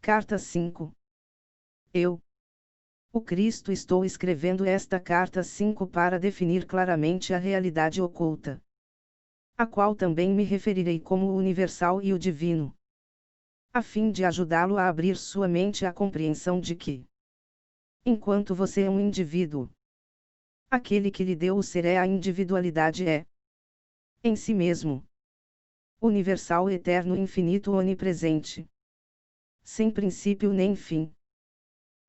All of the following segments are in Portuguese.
Carta 5. Eu, o Cristo, estou escrevendo esta carta 5 para definir claramente a realidade oculta, a qual também me referirei como o universal e o divino, a fim de ajudá-lo a abrir sua mente à compreensão de que, enquanto você é um indivíduo, aquele que lhe deu o ser é a individualidade é, em si mesmo, universal, eterno, infinito, onipresente, sem princípio nem fim.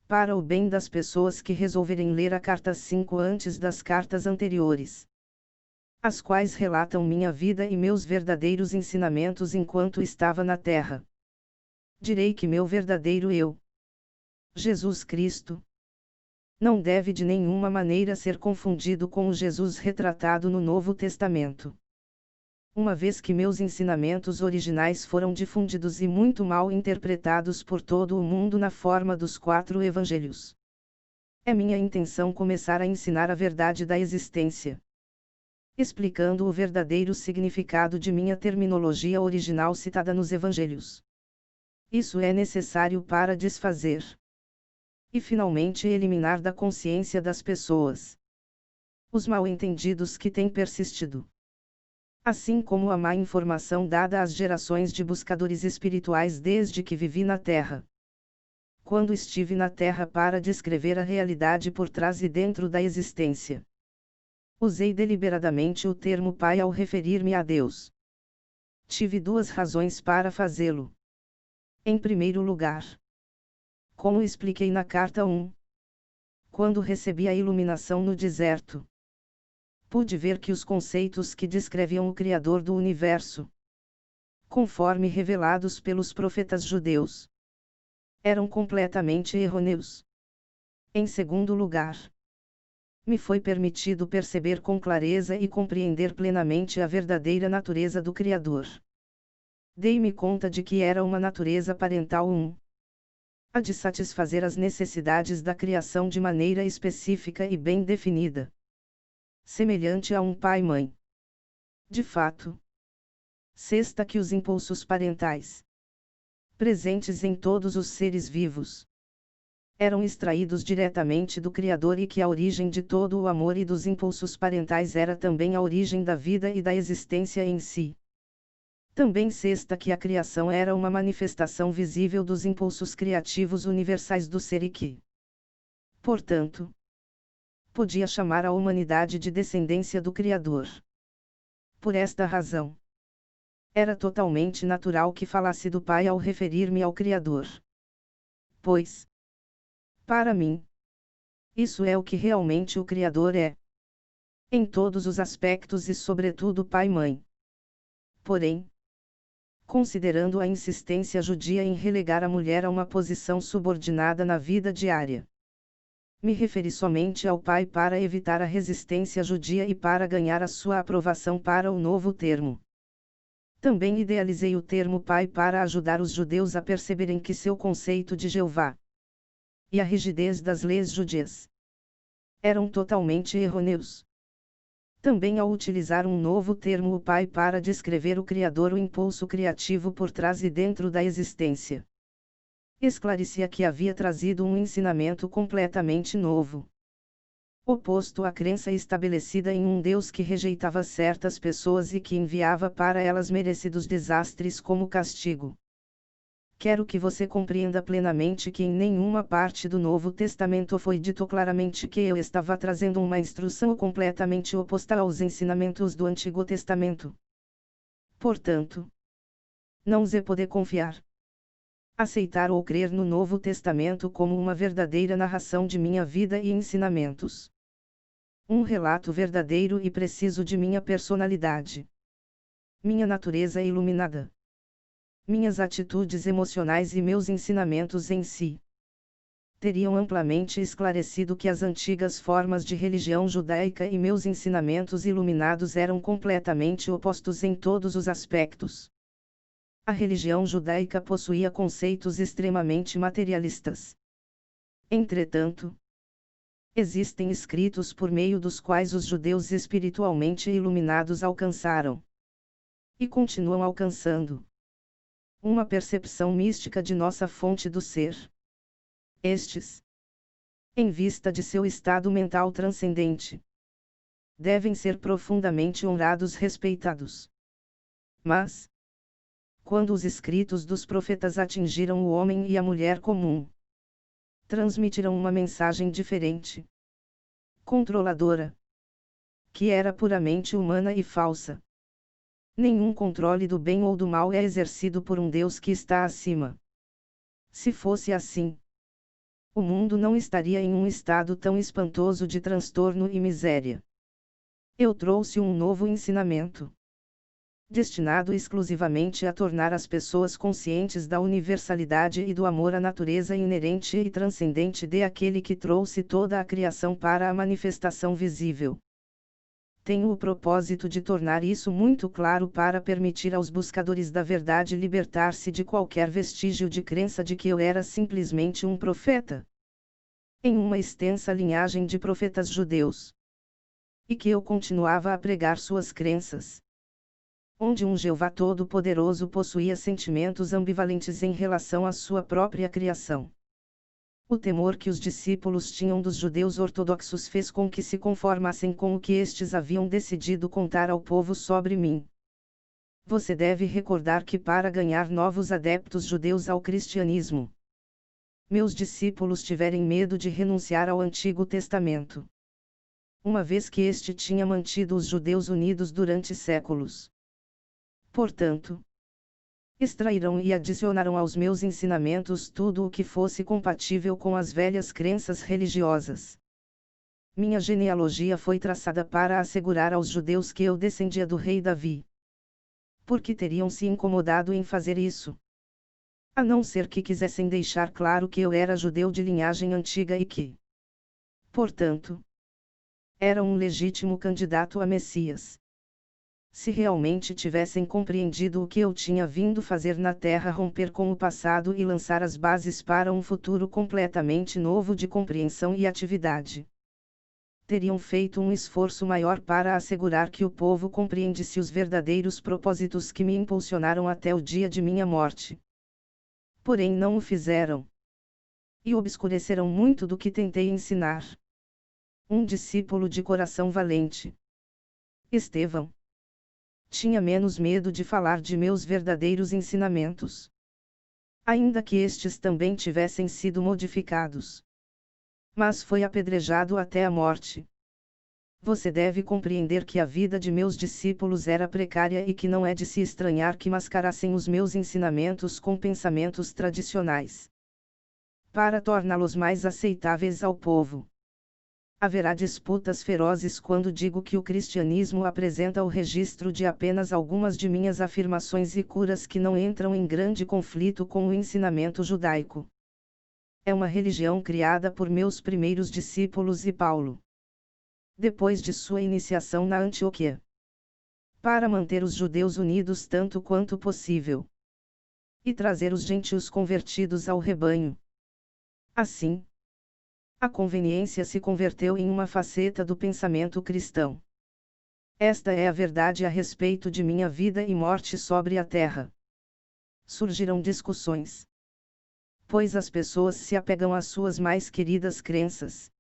Para o bem das pessoas que resolverem ler a carta 5 antes das cartas anteriores, as quais relatam minha vida e meus verdadeiros ensinamentos enquanto estava na terra, direi que meu verdadeiro eu, Jesus Cristo, não deve de nenhuma maneira ser confundido com o Jesus retratado no Novo Testamento. Uma vez que meus ensinamentos originais foram difundidos e muito mal interpretados por todo o mundo na forma dos 4 evangelhos, é minha intenção começar a ensinar a verdade da existência, explicando o verdadeiro significado de minha terminologia original citada nos evangelhos. Isso é necessário para desfazer e finalmente eliminar da consciência das pessoas os mal-entendidos que têm persistido, assim como a má informação dada às gerações de buscadores espirituais desde que vivi na Terra. Quando estive na Terra para descrever a realidade por trás e dentro da existência, usei deliberadamente o termo Pai ao referir-me a Deus. Tive 2 razões para fazê-lo. Em primeiro lugar, como expliquei na carta 1, quando recebi a iluminação no deserto, pude ver que os conceitos que descreviam o Criador do Universo, conforme revelados pelos profetas judeus, eram completamente errôneos. Em segundo lugar, me foi permitido perceber com clareza e compreender plenamente a verdadeira natureza do Criador. Dei-me conta de que era uma natureza parental, a de satisfazer as necessidades da criação de maneira específica e bem definida, semelhante a um pai-mãe. De fato, sexta, que os impulsos parentais, presentes em todos os seres vivos, eram extraídos diretamente do Criador e que a origem de todo o amor e dos impulsos parentais era também a origem da vida e da existência em si. Também sexta, que a criação era uma manifestação visível dos impulsos criativos universais do ser e que, portanto, podia chamar a humanidade de descendência do Criador. Por esta razão, era totalmente natural que falasse do Pai ao referir-me ao Criador. Pois, para mim, isso é o que realmente o Criador é, em todos os aspectos e sobretudo Pai-Mãe. Porém, considerando a insistência judia em relegar a mulher a uma posição subordinada na vida diária, me referi somente ao Pai para evitar a resistência judia e para ganhar a sua aprovação para o novo termo. Também idealizei o termo Pai para ajudar os judeus a perceberem que seu conceito de Jeová e a rigidez das leis judias eram totalmente errôneos. Também ao utilizar um novo termo, o Pai, para descrever o Criador, o impulso criativo por trás e dentro da existência, esclarecia que havia trazido um ensinamento completamente novo, oposto à crença estabelecida em um Deus que rejeitava certas pessoas e que enviava para elas merecidos desastres como castigo. Quero que você compreenda plenamente que em nenhuma parte do Novo Testamento foi dito claramente que eu estava trazendo uma instrução completamente oposta aos ensinamentos do Antigo Testamento. Portanto, não se pode confiar, aceitar ou crer no Novo Testamento como uma verdadeira narração de minha vida e ensinamentos. Um relato verdadeiro e preciso de minha personalidade, minha natureza iluminada, minhas atitudes emocionais e meus ensinamentos em si teriam amplamente esclarecido que as antigas formas de religião judaica e meus ensinamentos iluminados eram completamente opostos em todos os aspectos. A religião judaica possuía conceitos extremamente materialistas. Entretanto, existem escritos por meio dos quais os judeus espiritualmente iluminados alcançaram, e continuam alcançando, uma percepção mística de nossa fonte do ser. Estes, em vista de seu estado mental transcendente, devem ser profundamente honrados e respeitados. Mas, quando os escritos dos profetas atingiram o homem e a mulher comum, transmitiram uma mensagem diferente, controladora, que era puramente humana e falsa. Nenhum controle do bem ou do mal é exercido por um Deus que está acima. Se fosse assim, o mundo não estaria em um estado tão espantoso de transtorno e miséria. Eu trouxe um novo ensinamento, destinado exclusivamente a tornar as pessoas conscientes da universalidade e do amor à natureza inerente e transcendente de aquele que trouxe toda a criação para a manifestação visível. Tenho o propósito de tornar isso muito claro para permitir aos buscadores da verdade libertar-se de qualquer vestígio de crença de que eu era simplesmente um profeta, em uma extensa linhagem de profetas judeus, e que eu continuava a pregar suas crenças, onde um Jeová Todo-Poderoso possuía sentimentos ambivalentes em relação à sua própria criação. O temor que os discípulos tinham dos judeus ortodoxos fez com que se conformassem com o que estes haviam decidido contar ao povo sobre mim. Você deve recordar que para ganhar novos adeptos judeus ao cristianismo, meus discípulos tiverem medo de renunciar ao Antigo Testamento, uma vez que este tinha mantido os judeus unidos durante séculos. Portanto, extrairão e adicionarão aos meus ensinamentos tudo o que fosse compatível com as velhas crenças religiosas. Minha genealogia foi traçada para assegurar aos judeus que eu descendia do rei Davi. Por que teriam se incomodado em fazer isso? A não ser que quisessem deixar claro que eu era judeu de linhagem antiga e que, portanto, era um legítimo candidato a Messias. Se realmente tivessem compreendido o que eu tinha vindo fazer na Terra, romper com o passado e lançar as bases para um futuro completamente novo de compreensão e atividade, teriam feito um esforço maior para assegurar que o povo compreendesse os verdadeiros propósitos que me impulsionaram até o dia de minha morte. Porém não o fizeram, e obscureceram muito do que tentei ensinar. Um discípulo de coração valente, Estevão, tinha menos medo de falar de meus verdadeiros ensinamentos, ainda que estes também tivessem sido modificados. Mas foi apedrejado até a morte. Você deve compreender que a vida de meus discípulos era precária e que não é de se estranhar que mascarassem os meus ensinamentos com pensamentos tradicionais, para torná-los mais aceitáveis ao povo. Haverá disputas ferozes quando digo que o cristianismo apresenta o registro de apenas algumas de minhas afirmações e curas que não entram em grande conflito com o ensinamento judaico. É uma religião criada por meus primeiros discípulos e Paulo, depois de sua iniciação na Antioquia, para manter os judeus unidos tanto quanto possível, e trazer os gentios convertidos ao rebanho. Assim, a conveniência se converteu em uma faceta do pensamento cristão. Esta é a verdade a respeito de minha vida e morte sobre a terra. Surgirão discussões, pois as pessoas se apegam às suas mais queridas crenças.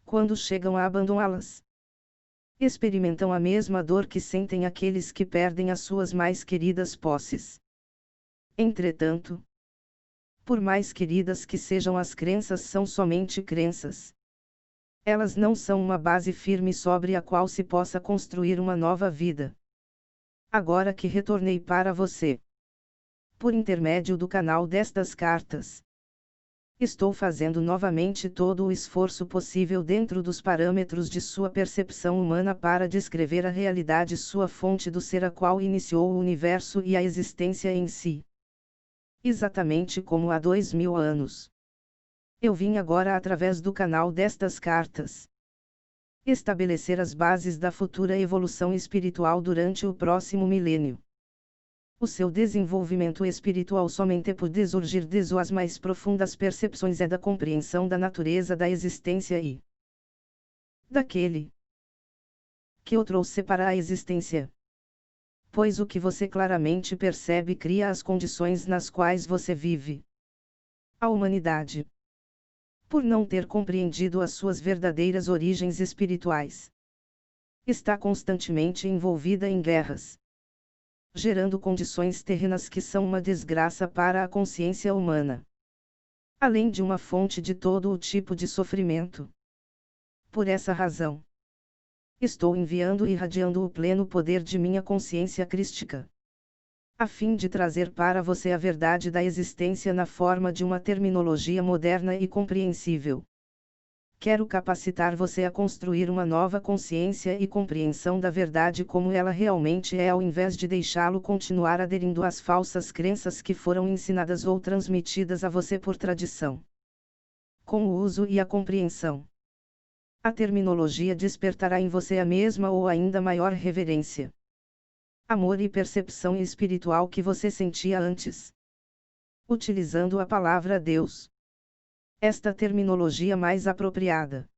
Quando chegam a abandoná-las, experimentam a mesma dor que sentem aqueles que perdem as suas mais queridas posses. Entretanto, por mais queridas que sejam as crenças, são somente crenças. Elas não são uma base firme sobre a qual se possa construir uma nova vida. Agora que retornei para você, por intermédio do canal destas cartas, estou fazendo novamente todo o esforço possível dentro dos parâmetros de sua percepção humana para descrever a realidade, sua fonte do ser, a qual iniciou o universo e a existência em si. Exatamente como há 2000 anos. Eu vim agora através do canal destas cartas estabelecer as bases da futura evolução espiritual durante o próximo milênio. O seu desenvolvimento espiritual somente pode surgir de suas mais profundas percepções da compreensão da natureza da existência e daquele que o trouxe para a existência. pois o que você claramente percebe cria as condições nas quais você vive. A humanidade, por não ter compreendido as suas verdadeiras origens espirituais, está constantemente envolvida em guerras, gerando condições terrenas que são uma desgraça para a consciência humana, além de uma fonte de todo o tipo de sofrimento. Por essa razão, estou enviando e irradiando o pleno poder de minha consciência crística, a fim de trazer para você a verdade da existência na forma de uma terminologia moderna e compreensível. Quero capacitar você a construir uma nova consciência e compreensão da verdade como ela realmente é, ao invés de deixá-lo continuar aderindo às falsas crenças que foram ensinadas ou transmitidas a você por tradição. Com o uso e a compreensão, a terminologia despertará em você a mesma ou ainda maior reverência, amor e percepção espiritual que você sentia antes. Utilizando a palavra Deus, esta terminologia mais apropriada,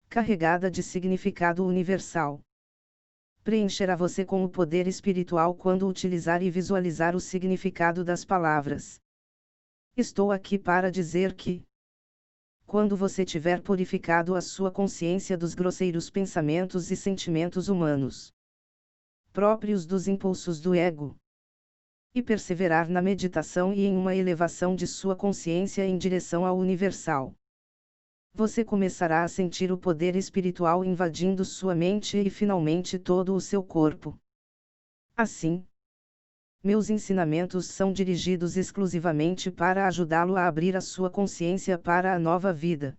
carregada de significado universal, preencherá você com o poder espiritual quando utilizar e visualizar o significado das palavras. Estou aqui para dizer que, quando você tiver purificado a sua consciência dos grosseiros pensamentos e sentimentos humanos, próprios dos impulsos do ego, e perseverar na meditação e em uma elevação de sua consciência em direção ao universal, você começará a sentir o poder espiritual invadindo sua mente e finalmente todo o seu corpo. Assim, meus ensinamentos são dirigidos exclusivamente para ajudá-lo a abrir a sua consciência para a nova vida,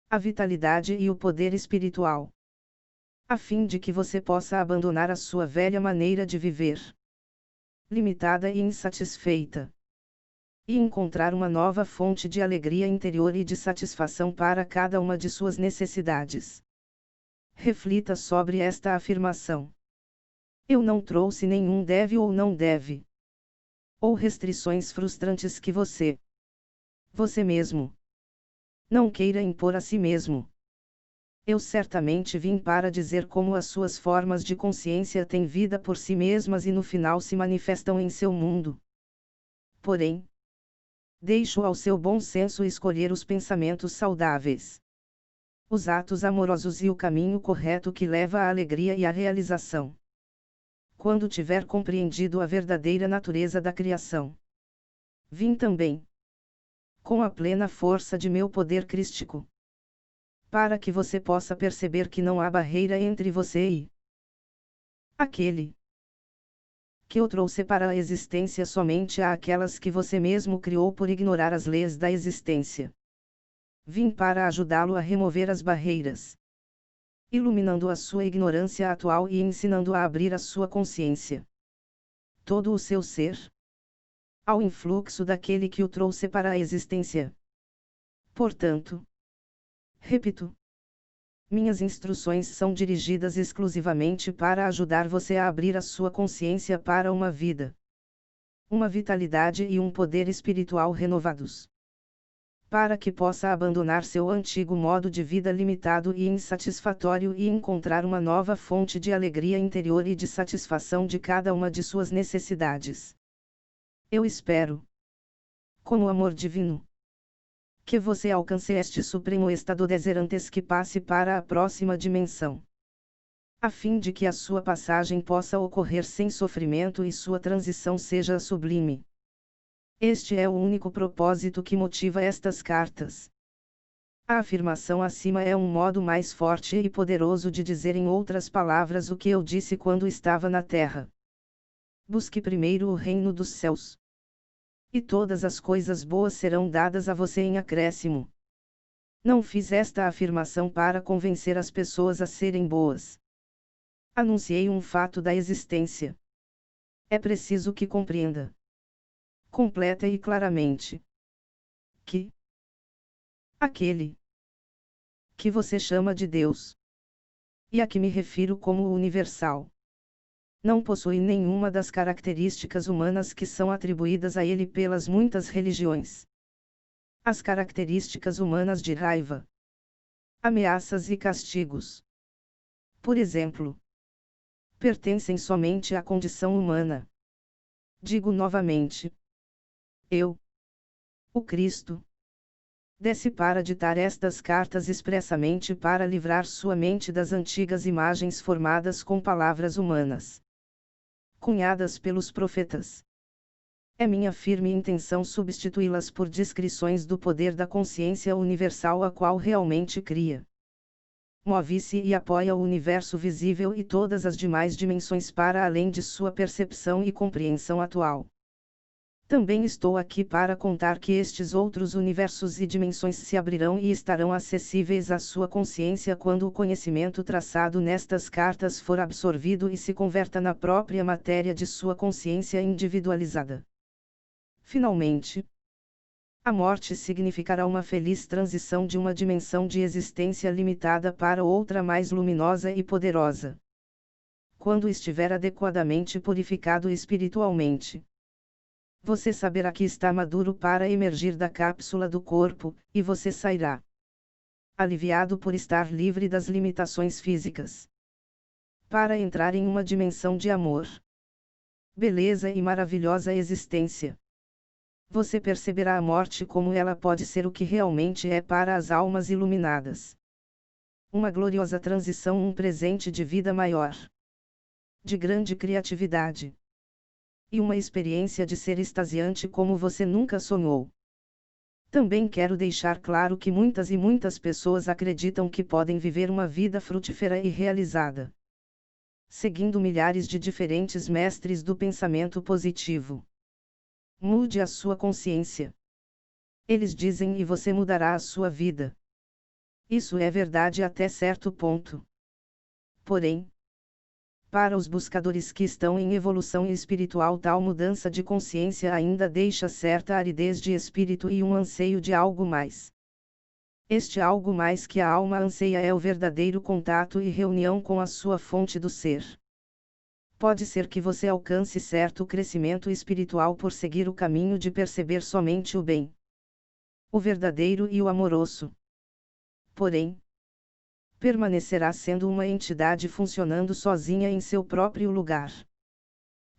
a vitalidade e o poder espiritual, a fim de que você possa abandonar a sua velha maneira de viver, limitada e insatisfeita, e encontrar uma nova fonte de alegria interior e de satisfação para cada uma de suas necessidades. Reflita sobre esta afirmação. Eu não trouxe nenhum deve ou não deve, ou restrições frustrantes que você mesmo, não queira impor a si mesmo. Eu certamente vim para dizer como as suas formas de consciência têm vida por si mesmas e no final se manifestam em seu mundo. Porém, deixo ao seu bom senso escolher os pensamentos saudáveis, os atos amorosos e o caminho correto que leva à alegria e à realização. Quando tiver compreendido a verdadeira natureza da criação, vim também, com a plena força de meu poder crístico, para que você possa perceber que não há barreira entre você e aquele que o trouxe para a existência. Somente há aquelas que você mesmo criou por ignorar as leis da existência. Vim para ajudá-lo a remover as barreiras, iluminando a sua ignorância atual e ensinando a abrir a sua consciência, todo o seu ser, ao influxo daquele que o trouxe para a existência. Portanto, repito, minhas instruções são dirigidas exclusivamente para ajudar você a abrir a sua consciência para uma vida, uma vitalidade e um poder espiritual renovados, para que possa abandonar seu antigo modo de vida limitado e insatisfatório e encontrar uma nova fonte de alegria interior e de satisfação de cada uma de suas necessidades. Eu espero, com o amor divino, que você alcance este supremo estado deserantes que passe para a próxima dimensão, a fim de que a sua passagem possa ocorrer sem sofrimento e sua transição seja sublime. Este é o único propósito que motiva estas cartas. A afirmação acima é um modo mais forte e poderoso de dizer em outras palavras o que eu disse quando estava na terra. Busque primeiro o reino dos céus, e todas as coisas boas serão dadas a você em acréscimo. Não fiz esta afirmação para convencer as pessoas a serem boas. Anunciei um fato da existência. É preciso que compreenda, completa e claramente, que aquele que você chama de Deus, e a que me refiro como o universal, não possui nenhuma das características humanas que são atribuídas a ele pelas muitas religiões. As características humanas de raiva, ameaças e castigos, por exemplo, pertencem somente à condição humana. Digo novamente: eu, o Cristo, desce para ditar estas cartas expressamente para livrar sua mente das antigas imagens formadas com palavras humanas, cunhadas pelos profetas. É minha firme intenção substituí-las por descrições do poder da consciência universal a qual realmente cria, move-se e apoia o universo visível e todas as demais dimensões para além de sua percepção e compreensão atual. Também estou aqui para contar que estes outros universos e dimensões se abrirão e estarão acessíveis à sua consciência quando o conhecimento traçado nestas cartas for absorvido e se converta na própria matéria de sua consciência individualizada. Finalmente, a morte significará uma feliz transição de uma dimensão de existência limitada para outra mais luminosa e poderosa. Quando estiver adequadamente purificado espiritualmente, você saberá que está maduro para emergir da cápsula do corpo, e você sairá aliviado por estar livre das limitações físicas, para entrar em uma dimensão de amor, beleza e maravilhosa existência. Você perceberá a morte como ela pode ser o que realmente é para as almas iluminadas. Uma gloriosa transição, um presente de vida maior, de grande criatividade, e uma experiência de ser extasiante como você nunca sonhou. Também quero deixar claro que muitas e muitas pessoas acreditam que podem viver uma vida frutífera e realizada, seguindo milhares de diferentes mestres do pensamento positivo. Mude a sua consciência, eles dizem, e você mudará a sua vida. Isso é verdade até certo ponto. Porém, para os buscadores que estão em evolução espiritual, tal mudança de consciência ainda deixa certa aridez de espírito e um anseio de algo mais. Este algo mais que a alma anseia é o verdadeiro contato e reunião com a sua fonte do ser. Pode ser que você alcance certo crescimento espiritual por seguir o caminho de perceber somente o bem, o verdadeiro e o amoroso. Porém, permanecerá sendo uma entidade funcionando sozinha em seu próprio lugar,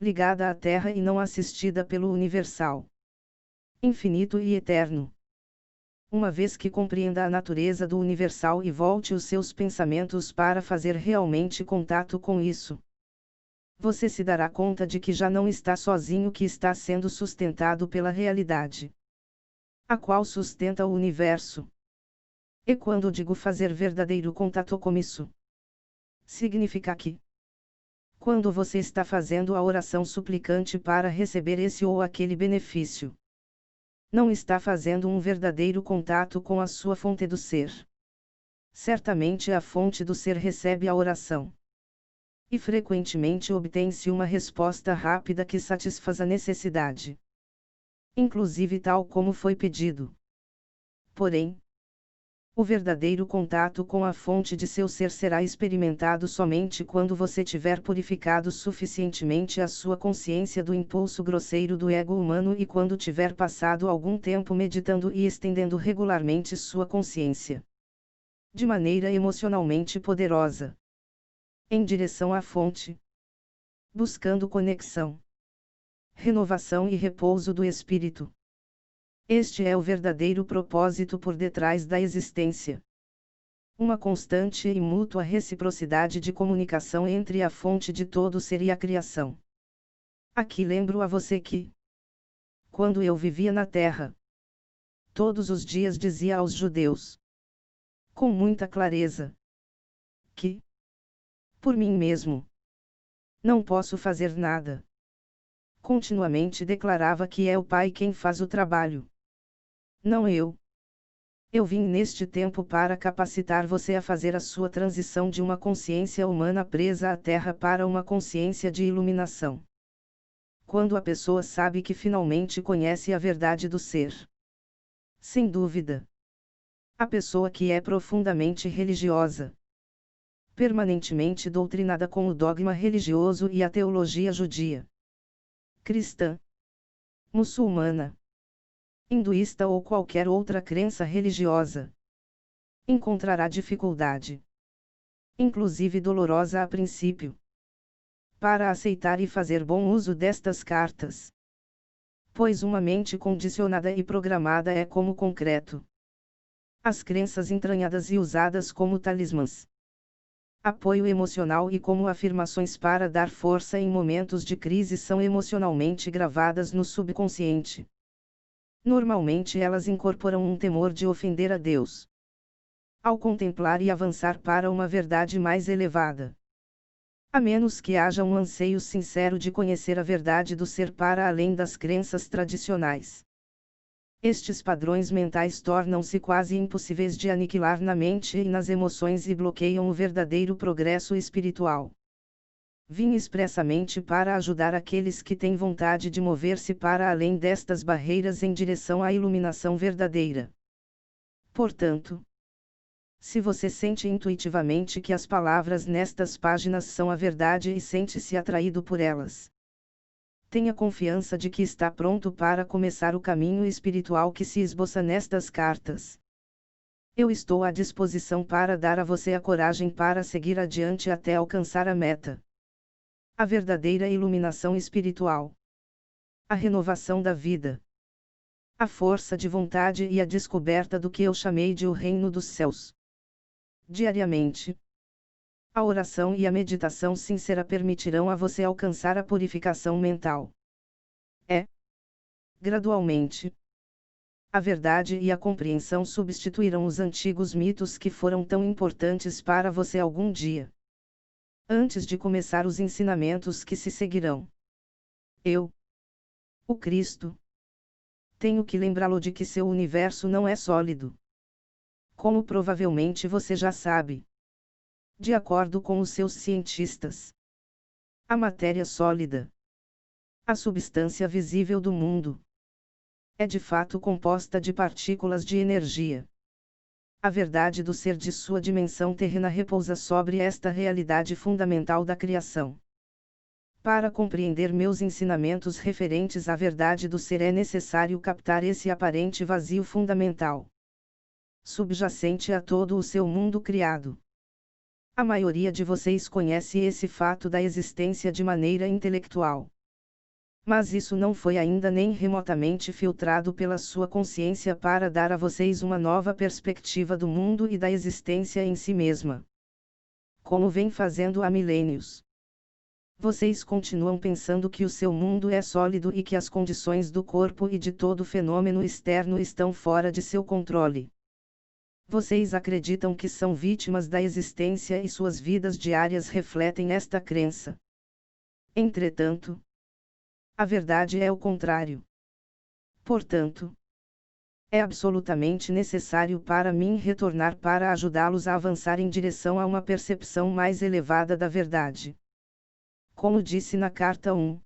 ligada à Terra e não assistida pelo universal, infinito e eterno. Uma vez que compreenda a natureza do universal e volte os seus pensamentos para fazer realmente contato com isso, você se dará conta de que já não está sozinho, que está sendo sustentado pela realidade, a qual sustenta o universo. E quando digo fazer verdadeiro contato com isso, significa que, quando você está fazendo a oração suplicante para receber esse ou aquele benefício, não está fazendo um verdadeiro contato com a sua fonte do ser. Certamente a fonte do ser recebe a oração, e frequentemente obtém-se uma resposta rápida que satisfaz a necessidade, inclusive tal como foi pedido. Porém, o verdadeiro contato com a fonte de seu ser será experimentado somente quando você tiver purificado suficientemente a sua consciência do impulso grosseiro do ego humano e quando tiver passado algum tempo meditando e estendendo regularmente sua consciência, de maneira emocionalmente poderosa, em direção à fonte, buscando conexão, renovação e repouso do espírito. Este é o verdadeiro propósito por detrás da existência. Uma constante e mútua reciprocidade de comunicação entre a fonte de todo ser e a criação. Aqui lembro a você que, quando eu vivia na Terra, todos os dias dizia aos judeus, com muita clareza, que, por mim mesmo, não posso fazer nada. Continuamente declarava que é o Pai quem faz o trabalho, não eu. Eu vim neste tempo para capacitar você a fazer a sua transição de uma consciência humana presa à Terra para uma consciência de iluminação. Quando a pessoa sabe que finalmente conhece a verdade do ser, sem dúvida, a pessoa que é profundamente religiosa, permanentemente doutrinada com o dogma religioso e a teologia judia, cristã, muçulmana, hinduísta ou qualquer outra crença religiosa, encontrará dificuldade, inclusive dolorosa a princípio, para aceitar e fazer bom uso destas cartas. Pois uma mente condicionada e programada é como concreto. As crenças entranhadas e usadas como talismãs, apoio emocional e como afirmações para dar força em momentos de crise são emocionalmente gravadas no subconsciente. Normalmente elas incorporam um temor de ofender a Deus, ao contemplar e avançar para uma verdade mais elevada. A menos que haja um anseio sincero de conhecer a verdade do ser para além das crenças tradicionais. Estes padrões mentais tornam-se quase impossíveis de aniquilar na mente e nas emoções e bloqueiam o verdadeiro progresso espiritual. Vim expressamente para ajudar aqueles que têm vontade de mover-se para além destas barreiras em direção à iluminação verdadeira. Portanto, se você sente intuitivamente que as palavras nestas páginas são a verdade e sente-se atraído por elas, tenha confiança de que está pronto para começar o caminho espiritual que se esboça nestas cartas. Eu estou à disposição para dar a você a coragem para seguir adiante até alcançar a meta. A verdadeira iluminação espiritual. A renovação da vida. A força de vontade e a descoberta do que eu chamei de o reino dos céus. Diariamente, a oração e a meditação sincera permitirão a você alcançar a purificação mental. Gradualmente, a verdade e a compreensão substituirão os antigos mitos que foram tão importantes para você algum dia. Antes de começar os ensinamentos que se seguirão, eu, o Cristo, tenho que lembrá-lo de que seu universo não é sólido. Como provavelmente você já sabe. De acordo com os seus cientistas, a matéria sólida, a substância visível do mundo, é de fato composta de partículas de energia. A verdade do ser de sua dimensão terrena repousa sobre esta realidade fundamental da criação. Para compreender meus ensinamentos referentes à verdade do ser é necessário captar esse aparente vazio fundamental, subjacente a todo o seu mundo criado. A maioria de vocês conhece esse fato da existência de maneira intelectual. Mas isso não foi ainda nem remotamente filtrado pela sua consciência para dar a vocês uma nova perspectiva do mundo e da existência em si mesma. Como vem fazendo há milênios. Vocês continuam pensando que o seu mundo é sólido e que as condições do corpo e de todo fenômeno externo estão fora de seu controle. Vocês acreditam que são vítimas da existência e suas vidas diárias refletem esta crença. Entretanto, a verdade é o contrário. Portanto, é absolutamente necessário para mim retornar para ajudá-los a avançar em direção a uma percepção mais elevada da verdade. Como disse na carta 1.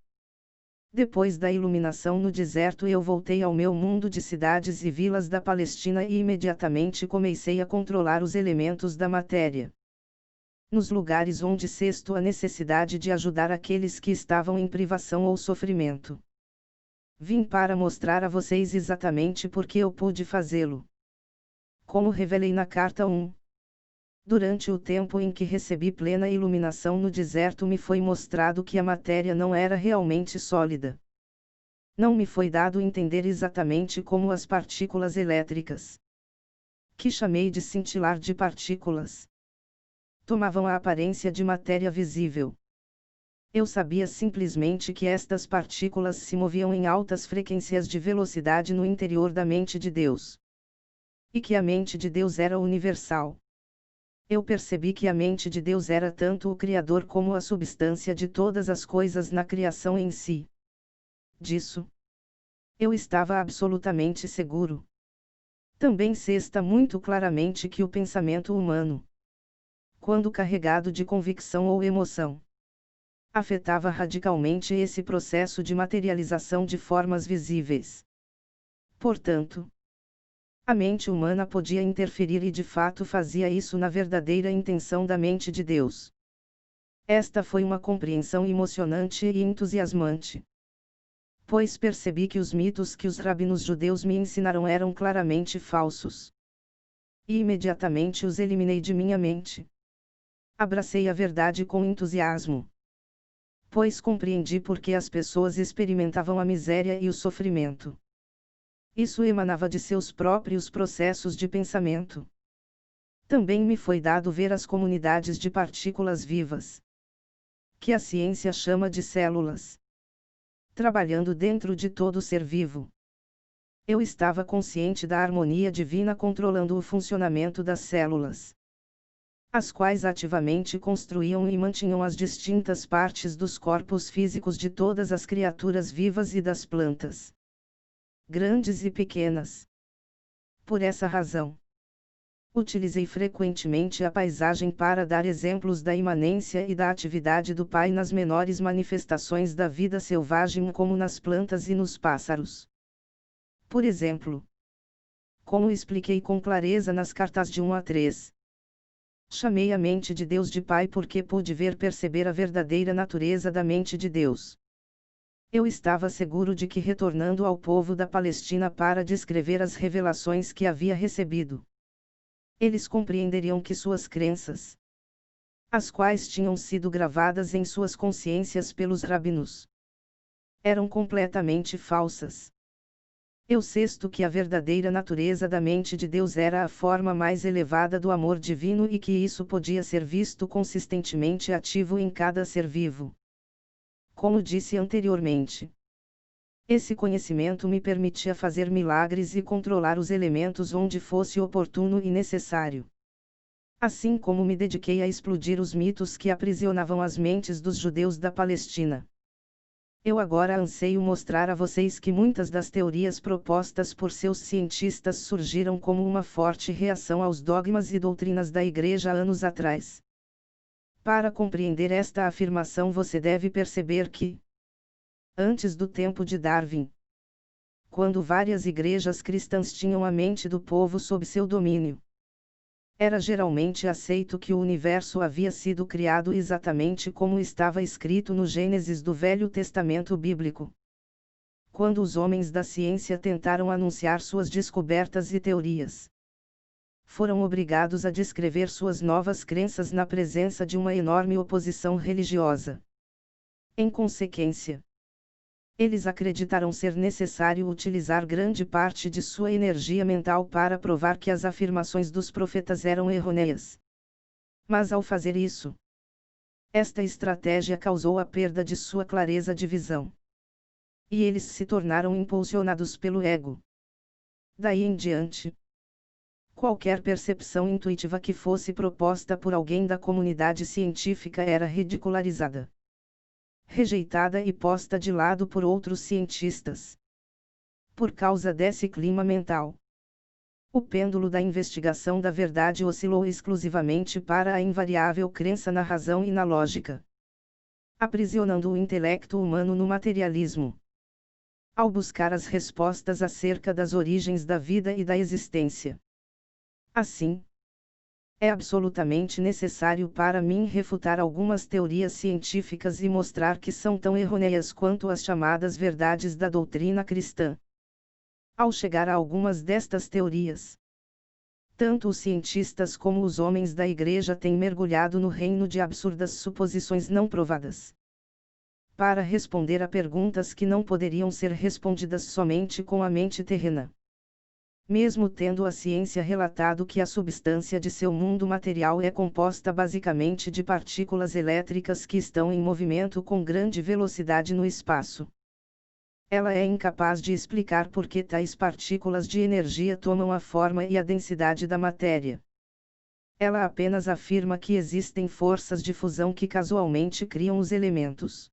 Depois da iluminação no deserto eu voltei ao meu mundo de cidades e vilas da Palestina e imediatamente comecei a controlar os elementos da matéria. Nos lugares onde cesto a necessidade de ajudar aqueles que estavam em privação ou sofrimento. Vim para mostrar a vocês exatamente por que eu pude fazê-lo. Como revelei na carta 1. Durante o tempo em que recebi plena iluminação no deserto me foi mostrado que a matéria não era realmente sólida. Não me foi dado entender exatamente como as partículas elétricas, que chamei de cintilar de partículas, tomavam a aparência de matéria visível. Eu sabia simplesmente que estas partículas se moviam em altas frequências de velocidade no interior da mente de Deus. E que a mente de Deus era universal. Eu percebi que a mente de Deus era tanto o Criador como a substância de todas as coisas na criação em si. Disso, eu estava absolutamente seguro. Também sei está muito claramente que o pensamento humano, quando carregado de convicção ou emoção, afetava radicalmente esse processo de materialização de formas visíveis. Portanto, a mente humana podia interferir e de fato fazia isso na verdadeira intenção da mente de Deus. Esta foi uma compreensão emocionante e entusiasmante. Pois percebi que os mitos que os rabinos judeus me ensinaram eram claramente falsos. E imediatamente os eliminei de minha mente. Abracei a verdade com entusiasmo. Pois compreendi por que as pessoas experimentavam a miséria e o sofrimento. Isso emanava de seus próprios processos de pensamento. Também me foi dado ver as comunidades de partículas vivas, que a ciência chama de células, trabalhando dentro de todo ser vivo. Eu estava consciente da harmonia divina controlando o funcionamento das células, as quais ativamente construíam e mantinham as distintas partes dos corpos físicos de todas as criaturas vivas e das plantas, grandes e pequenas. Por essa razão, utilizei frequentemente a paisagem para dar exemplos da imanência e da atividade do Pai nas menores manifestações da vida selvagem, como nas plantas e nos pássaros. Por exemplo, como expliquei com clareza nas cartas de 1 a 3. Chamei a mente de Deus de Pai porque pude perceber a verdadeira natureza da mente de Deus. Eu estava seguro de que, retornando ao povo da Palestina para descrever as revelações que havia recebido, eles compreenderiam que suas crenças, as quais tinham sido gravadas em suas consciências pelos rabinos, eram completamente falsas. Eu sexto que a verdadeira natureza da mente de Deus era a forma mais elevada do amor divino e que isso podia ser visto consistentemente ativo em cada ser vivo. Como disse anteriormente, esse conhecimento me permitia fazer milagres e controlar os elementos onde fosse oportuno e necessário. Assim como me dediquei a explodir os mitos que aprisionavam as mentes dos judeus da Palestina. Eu agora anseio mostrar a vocês que muitas das teorias propostas por seus cientistas surgiram como uma forte reação aos dogmas e doutrinas da Igreja anos atrás. Para compreender esta afirmação, você deve perceber que, antes do tempo de Darwin, quando várias igrejas cristãs tinham a mente do povo sob seu domínio, era geralmente aceito que o universo havia sido criado exatamente como estava escrito no Gênesis do Velho Testamento bíblico. Quando os homens da ciência tentaram anunciar suas descobertas e teorias, foram obrigados a descrever suas novas crenças na presença de uma enorme oposição religiosa. Em consequência, eles acreditaram ser necessário utilizar grande parte de sua energia mental para provar que as afirmações dos profetas eram errôneas. Mas ao fazer isso, esta estratégia causou a perda de sua clareza de visão. E eles se tornaram impulsionados pelo ego. Daí em diante, qualquer percepção intuitiva que fosse proposta por alguém da comunidade científica era ridicularizada, rejeitada e posta de lado por outros cientistas. Por causa desse clima mental, o pêndulo da investigação da verdade oscilou exclusivamente para a invariável crença na razão e na lógica, aprisionando o intelecto humano no materialismo. Ao buscar as respostas acerca das origens da vida e da existência. Assim, é absolutamente necessário para mim refutar algumas teorias científicas e mostrar que são tão errôneas quanto as chamadas verdades da doutrina cristã. Ao chegar a algumas destas teorias, tanto os cientistas como os homens da Igreja têm mergulhado no reino de absurdas suposições não provadas, para responder a perguntas que não poderiam ser respondidas somente com a mente terrena. Mesmo tendo a ciência relatado que a substância de seu mundo material é composta basicamente de partículas elétricas que estão em movimento com grande velocidade no espaço, ela é incapaz de explicar por que tais partículas de energia tomam a forma e a densidade da matéria. Ela apenas afirma que existem forças de fusão que casualmente criam os elementos.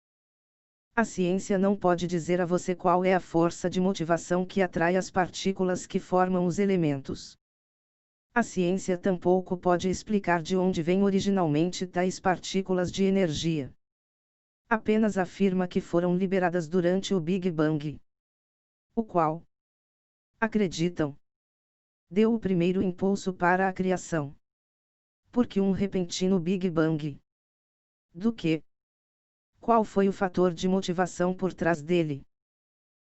A ciência não pode dizer a você qual é a força de motivação que atrai as partículas que formam os elementos. A ciência tampouco pode explicar de onde vêm originalmente tais partículas de energia. Apenas afirma que foram liberadas durante o Big Bang, o qual, acreditam, deu o primeiro impulso para a criação. Porque um repentino Big Bang. Do que? Qual foi o fator de motivação por trás dele?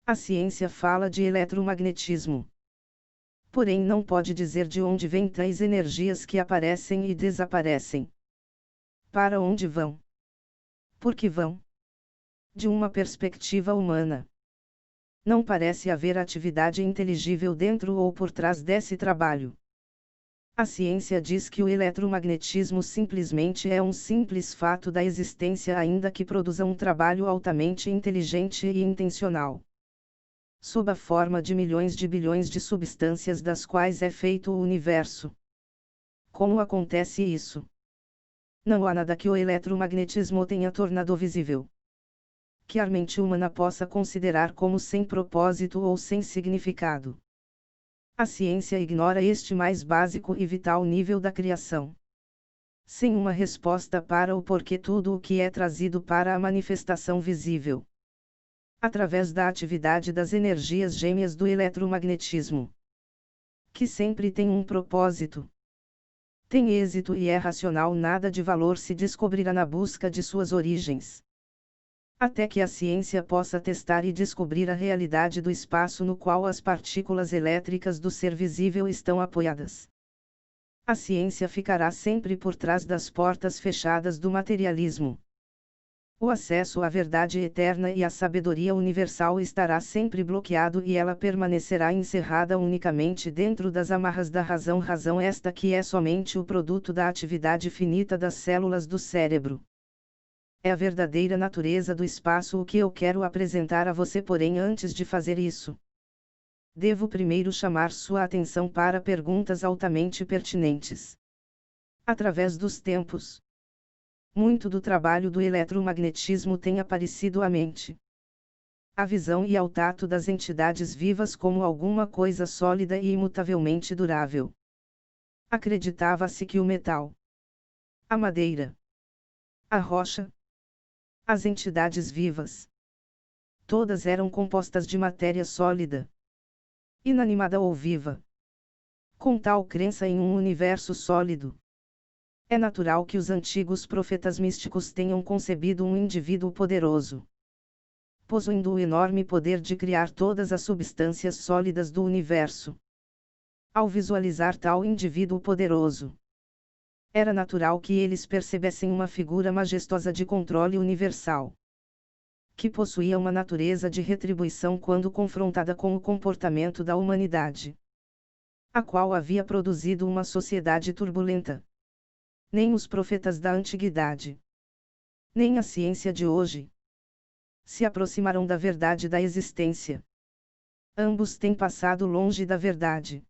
A ciência fala de eletromagnetismo. Porém não pode dizer de onde vêm tais energias que aparecem e desaparecem. Para onde vão? Por que vão? De uma perspectiva humana, não parece haver atividade inteligível dentro ou por trás desse trabalho. A ciência diz que o eletromagnetismo simplesmente é um simples fato da existência, ainda que produza um trabalho altamente inteligente e intencional. Sob a forma de milhões de bilhões de substâncias das quais é feito o universo. Como acontece isso? Não há nada que o eletromagnetismo tenha tornado visível, que a mente humana possa considerar como sem propósito ou sem significado. A ciência ignora este mais básico e vital nível da criação. Sem uma resposta para o porquê tudo o que é trazido para a manifestação visível, através da atividade das energias gêmeas do eletromagnetismo, que sempre tem um propósito, tem êxito e é racional, nada de valor se descobrirá na busca de suas origens. Até que a ciência possa testar e descobrir a realidade do espaço no qual as partículas elétricas do ser visível estão apoiadas. A ciência ficará sempre por trás das portas fechadas do materialismo. O acesso à verdade eterna e à sabedoria universal estará sempre bloqueado e ela permanecerá encerrada unicamente dentro das amarras da razão. Razão esta que é somente o produto da atividade finita das células do cérebro. É a verdadeira natureza do espaço o que eu quero apresentar a você, porém antes de fazer isso, devo primeiro chamar sua atenção para perguntas altamente pertinentes. Através dos tempos, muito do trabalho do eletromagnetismo tem aparecido à mente, à visão e ao tato das entidades vivas como alguma coisa sólida e imutavelmente durável. Acreditava-se que o metal, a madeira, a rocha, as entidades vivas, todas eram compostas de matéria sólida, inanimada ou viva. Com tal crença em um universo sólido, é natural que os antigos profetas místicos tenham concebido um indivíduo poderoso, possuindo o enorme poder de criar todas as substâncias sólidas do universo. Ao visualizar tal indivíduo poderoso, era natural que eles percebessem uma figura majestosa de controle universal, que possuía uma natureza de retribuição quando confrontada com o comportamento da humanidade, a qual havia produzido uma sociedade turbulenta. Nem os profetas da antiguidade, nem a ciência de hoje, se aproximaram da verdade da existência. Ambos têm passado longe da verdade.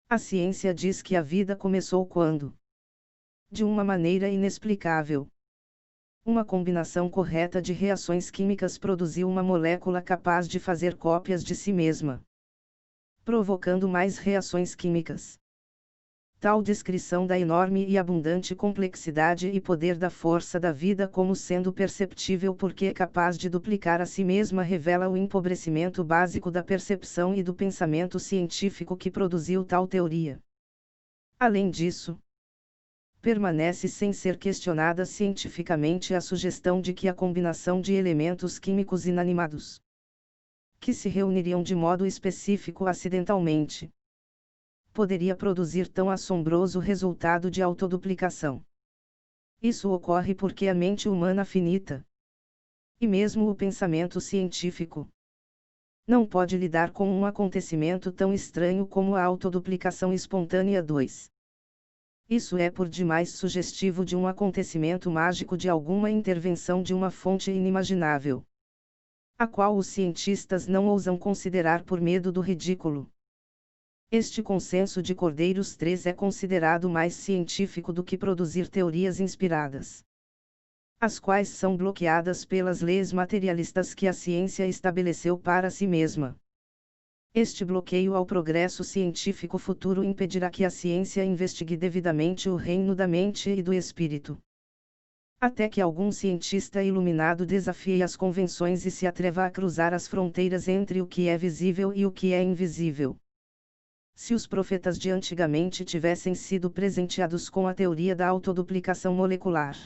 A ciência diz que a vida começou quando, de uma maneira inexplicável, uma combinação correta de reações químicas produziu uma molécula capaz de fazer cópias de si mesma, provocando mais reações químicas. Tal descrição da enorme e abundante complexidade e poder da força da vida como sendo perceptível porque é capaz de duplicar a si mesma revela o empobrecimento básico da percepção e do pensamento científico que produziu tal teoria. Além disso, permanece sem ser questionada cientificamente a sugestão de que a combinação de elementos químicos inanimados, que se reuniriam de modo específico acidentalmente, poderia produzir tão assombroso resultado de autoduplicação. Isso ocorre porque a mente humana finita, e mesmo o pensamento científico, não pode lidar com um acontecimento tão estranho como a autoduplicação espontânea. 2. Isso é por demais sugestivo de um acontecimento mágico, de alguma intervenção de uma fonte inimaginável, a qual os cientistas não ousam considerar por medo do ridículo. Este consenso de Cordeiros 3 é considerado mais científico do que produzir teorias inspiradas, as quais são bloqueadas pelas leis materialistas que a ciência estabeleceu para si mesma. Este bloqueio ao progresso científico futuro impedirá que a ciência investigue devidamente o reino da mente e do espírito, até que algum cientista iluminado desafie as convenções e se atreva a cruzar as fronteiras entre o que é visível e o que é invisível. Se os profetas de antigamente tivessem sido presenteados com a teoria da autoduplicação molecular,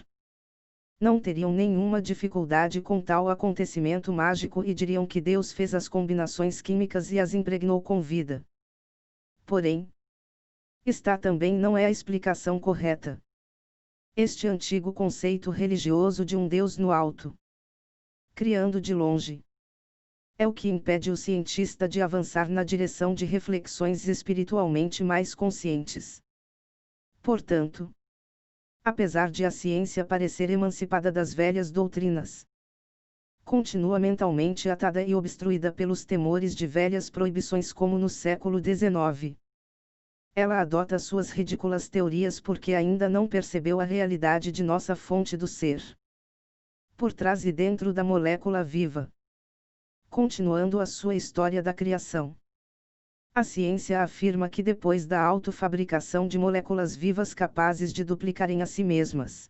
não teriam nenhuma dificuldade com tal acontecimento mágico e diriam que Deus fez as combinações químicas e as impregnou com vida. Porém, esta também não é a explicação correta. Este antigo conceito religioso de um Deus no alto, criando de longe. É o que impede o cientista de avançar na direção de reflexões espiritualmente mais conscientes. Portanto, apesar de a ciência parecer emancipada das velhas doutrinas, continua mentalmente atada e obstruída pelos temores de velhas proibições como no século XIX. Ela adota suas ridículas teorias porque ainda não percebeu a realidade de nossa fonte do ser. Por trás e dentro da molécula viva. Continuando a sua história da criação. A ciência afirma que depois da autofabricação de moléculas vivas capazes de duplicarem a si mesmas,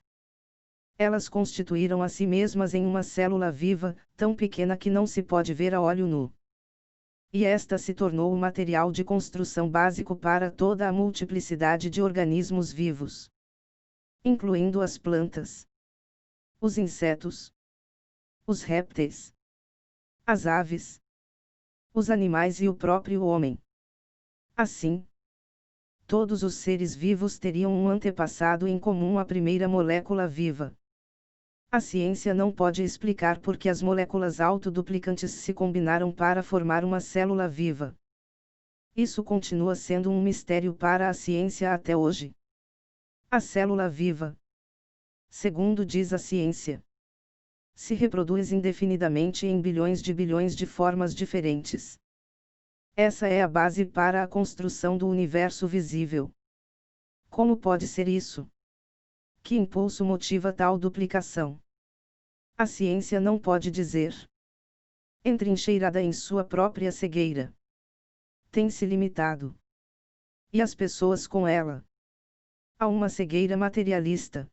elas constituíram a si mesmas em uma célula viva, tão pequena que não se pode ver a olho nu. E esta se tornou o material de construção básico para toda a multiplicidade de organismos vivos, incluindo as plantas, os insetos, os répteis, as aves, os animais e o próprio homem. Assim, todos os seres vivos teriam um antepassado em comum, a primeira molécula viva. A ciência não pode explicar por que as moléculas autoduplicantes se combinaram para formar uma célula viva. Isso continua sendo um mistério para a ciência até hoje. A célula viva, segundo diz a ciência, se reproduz indefinidamente em bilhões de formas diferentes. Essa é a base para a construção do universo visível. Como pode ser isso? Que impulso motiva tal duplicação? A ciência não pode dizer. Entrincheirada em sua própria cegueira, tem se limitado, e as pessoas com ela, a uma cegueira materialista.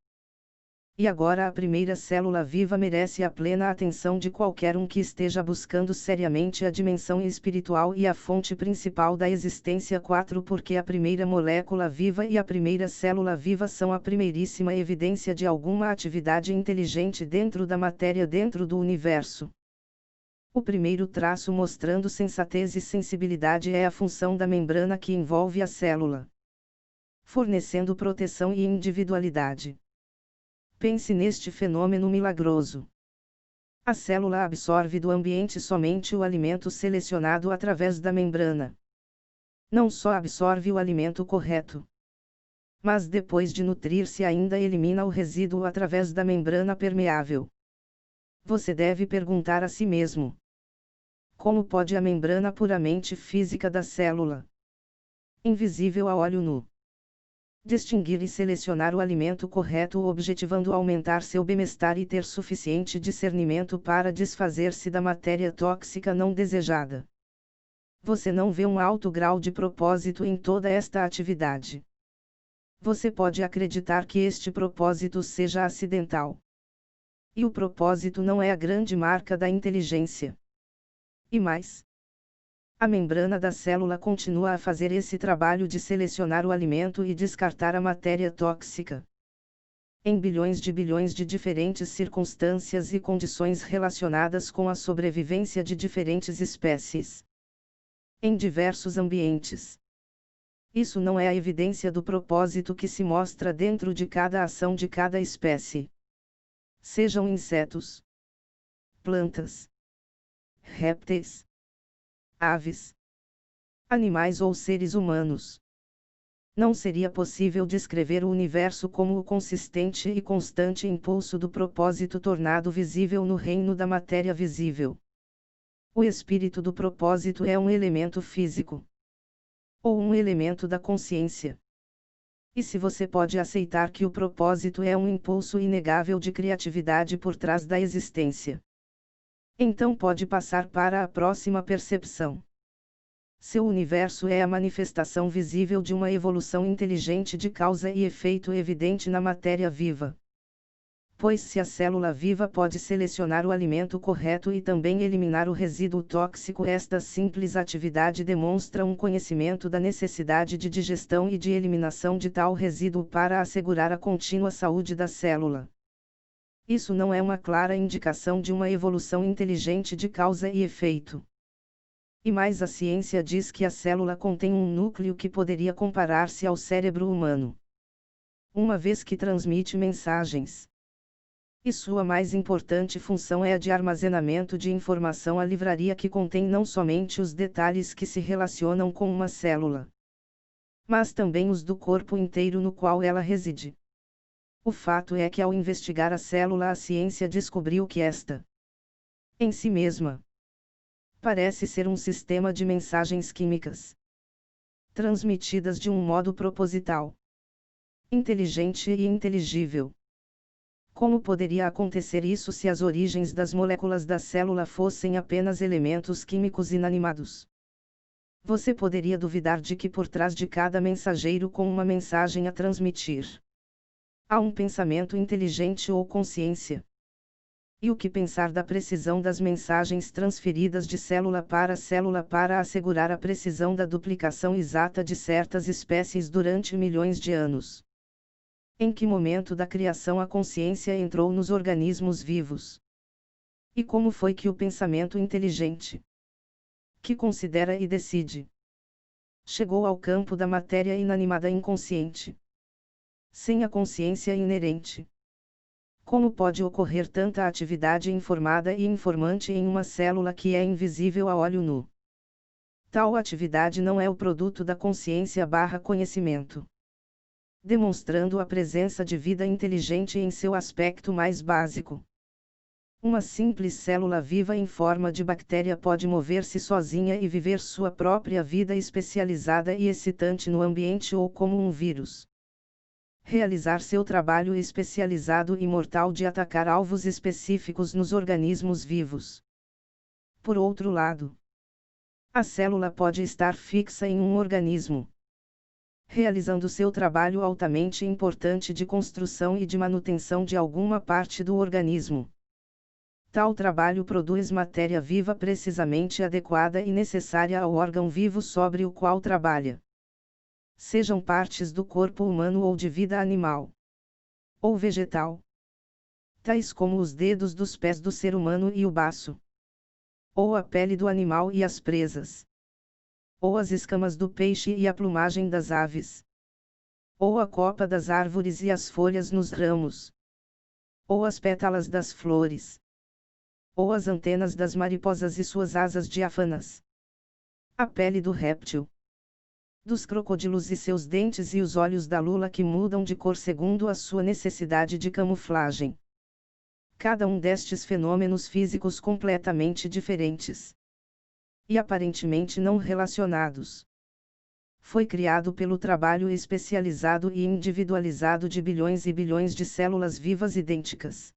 E agora a primeira célula viva merece a plena atenção de qualquer um que esteja buscando seriamente a dimensão espiritual e a fonte principal da existência. 4 Porque a primeira molécula viva e a primeira célula viva são a primeiríssima evidência de alguma atividade inteligente dentro da matéria, dentro do universo. O primeiro traço mostrando sensatez e sensibilidade é a função da membrana que envolve a célula, fornecendo proteção e individualidade. Pense neste fenômeno milagroso. A célula absorve do ambiente somente o alimento selecionado através da membrana. Não só absorve o alimento correto, mas depois de nutrir-se ainda elimina o resíduo através da membrana permeável. Você deve perguntar a si mesmo: como pode a membrana puramente física da célula, invisível a olho nu, distinguir e selecionar o alimento correto, objetivando aumentar seu bem-estar e ter suficiente discernimento para desfazer-se da matéria tóxica não desejada? Você não vê um alto grau de propósito em toda esta atividade. Você pode acreditar que este propósito seja acidental. E o propósito não é a grande marca da inteligência. E mais, a membrana da célula continua a fazer esse trabalho de selecionar o alimento e descartar a matéria tóxica. Em bilhões de diferentes circunstâncias e condições relacionadas com a sobrevivência de diferentes espécies. Em diversos ambientes. Isso não é a evidência do propósito que se mostra dentro de cada ação de cada espécie. Sejam insetos, plantas, répteis, aves, animais ou seres humanos. Não seria possível descrever o universo como o consistente e constante impulso do propósito tornado visível no reino da matéria visível. O espírito do propósito é um elemento físico, ou um elemento da consciência. E se você pode aceitar que o propósito é um impulso inegável de criatividade por trás da existência, então pode passar para a próxima percepção. Seu universo é a manifestação visível de uma evolução inteligente de causa e efeito evidente na matéria viva. Pois se a célula viva pode selecionar o alimento correto e também eliminar o resíduo tóxico, esta simples atividade demonstra um conhecimento da necessidade de digestão e de eliminação de tal resíduo para assegurar a contínua saúde da célula. Isso não é uma clara indicação de uma evolução inteligente de causa e efeito. E mais, a ciência diz que a célula contém um núcleo que poderia comparar-se ao cérebro humano, uma vez que transmite mensagens. E sua mais importante função é a de armazenamento de informação. A livraria que contém não somente os detalhes que se relacionam com uma célula, mas também os do corpo inteiro no qual ela reside. O fato é que ao investigar a célula, a ciência descobriu que esta, em si mesma, parece ser um sistema de mensagens químicas, transmitidas de um modo proposital, inteligente e inteligível. Como poderia acontecer isso se as origens das moléculas da célula fossem apenas elementos químicos inanimados? Você poderia duvidar de que por trás de cada mensageiro com uma mensagem a transmitir, há um pensamento inteligente ou consciência. E o que pensar da precisão das mensagens transferidas de célula para assegurar a precisão da duplicação exata de certas espécies durante milhões de anos? Em que momento da criação a consciência entrou nos organismos vivos? E como foi que o pensamento inteligente, que considera e decide, chegou ao campo da matéria inanimada inconsciente, sem a consciência inerente? Como pode ocorrer tanta atividade informada e informante em uma célula que é invisível a olho nu? Tal atividade não é o produto da consciência/conhecimento, demonstrando a presença de vida inteligente em seu aspecto mais básico. Uma simples célula viva em forma de bactéria pode mover-se sozinha e viver sua própria vida especializada e excitante no ambiente, ou como um vírus, realizar seu trabalho especializado e mortal de atacar alvos específicos nos organismos vivos. Por outro lado, a célula pode estar fixa em um organismo, realizando seu trabalho altamente importante de construção e de manutenção de alguma parte do organismo. Tal trabalho produz matéria viva precisamente adequada e necessária ao órgão vivo sobre o qual trabalha. Sejam partes do corpo humano ou de vida animal, ou vegetal, tais como os dedos dos pés do ser humano e o baço, ou a pele do animal e as presas, ou as escamas do peixe e a plumagem das aves, ou a copa das árvores e as folhas nos ramos, ou as pétalas das flores, ou as antenas das mariposas e suas asas diáfanas, a pele do réptil, dos crocodilos e seus dentes e os olhos da lula que mudam de cor segundo a sua necessidade de camuflagem. Cada um destes fenômenos físicos completamente diferentes, e aparentemente não relacionados, foi criado pelo trabalho especializado e individualizado de bilhões e bilhões de células vivas idênticas.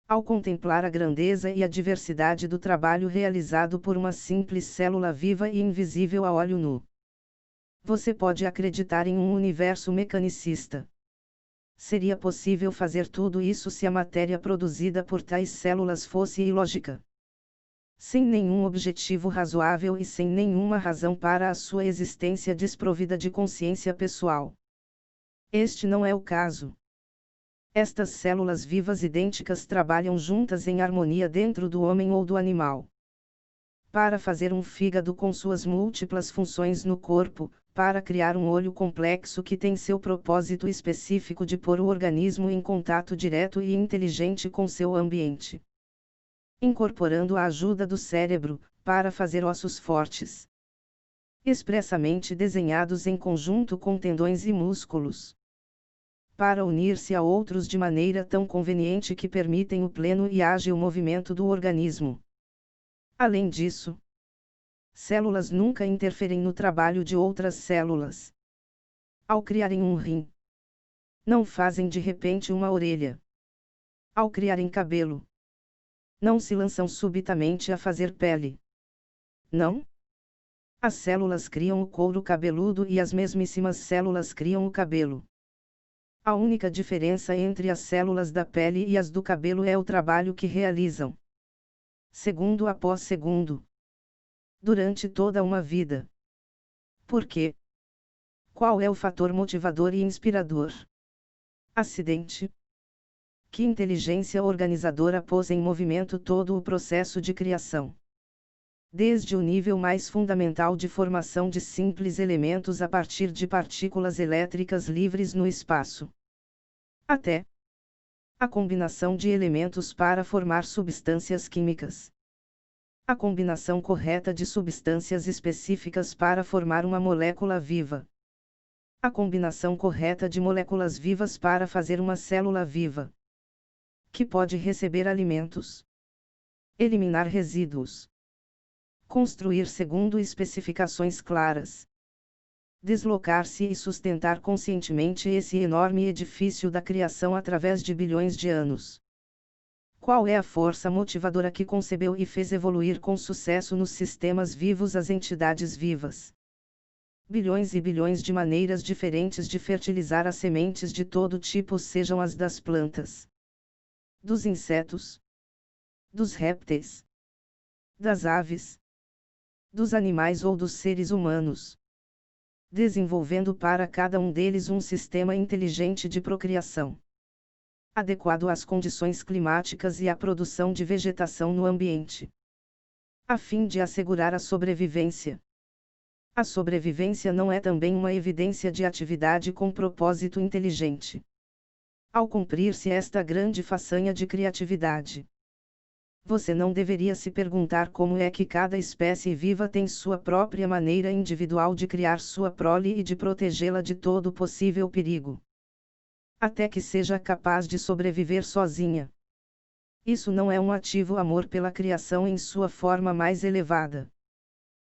Ao contemplar a grandeza e a diversidade do trabalho realizado por uma simples célula viva e invisível a olho nu, você pode acreditar em um universo mecanicista. Seria possível fazer tudo isso se a matéria produzida por tais células fosse ilógica, sem nenhum objetivo razoável e sem nenhuma razão para a sua existência desprovida de consciência pessoal. Este não é o caso. Estas células vivas idênticas trabalham juntas em harmonia dentro do homem ou do animal, para fazer um fígado com suas múltiplas funções no corpo, para criar um olho complexo que tem seu propósito específico de pôr o organismo em contato direto e inteligente com seu ambiente, incorporando a ajuda do cérebro, para fazer ossos fortes, expressamente desenhados em conjunto com tendões e músculos, para unir-se a outros de maneira tão conveniente que permitem o pleno e ágil movimento do organismo. Além disso, células nunca interferem no trabalho de outras células. Ao criarem um rim, não fazem de repente uma orelha. Ao criarem cabelo, não se lançam subitamente a fazer pele. Não? As células criam o couro cabeludo e as mesmíssimas células criam o cabelo. A única diferença entre as células da pele e as do cabelo é o trabalho que realizam, segundo após segundo, durante toda uma vida. Por quê? Qual é o fator motivador e inspirador? Acidente? Que inteligência organizadora pôs em movimento todo o processo de criação? Desde o nível mais fundamental de formação de simples elementos a partir de partículas elétricas livres no espaço, até A combinação de elementos para formar substâncias químicas. A combinação correta de substâncias específicas para formar uma molécula viva. A combinação correta de moléculas vivas para fazer uma célula viva, que pode receber alimentos, eliminar resíduos, construir segundo especificações claras, deslocar-se e sustentar conscientemente esse enorme edifício da criação através de bilhões de anos. Qual é a força motivadora que concebeu e fez evoluir com sucesso nos sistemas vivos as entidades vivas? Bilhões e bilhões de maneiras diferentes de fertilizar as sementes de todo tipo, sejam as das plantas, dos insetos, dos répteis, das aves, dos animais ou dos seres humanos, desenvolvendo para cada um deles um sistema inteligente de procriação, adequado às condições climáticas e à produção de vegetação no ambiente, a fim de assegurar a sobrevivência. A sobrevivência não é também uma evidência de atividade com propósito inteligente? Ao cumprir-se esta grande façanha de criatividade, você não deveria se perguntar como é que cada espécie viva tem sua própria maneira individual de criar sua prole e de protegê-la de todo possível perigo, até que seja capaz de sobreviver sozinha. Isso não é um ativo amor pela criação em sua forma mais elevada.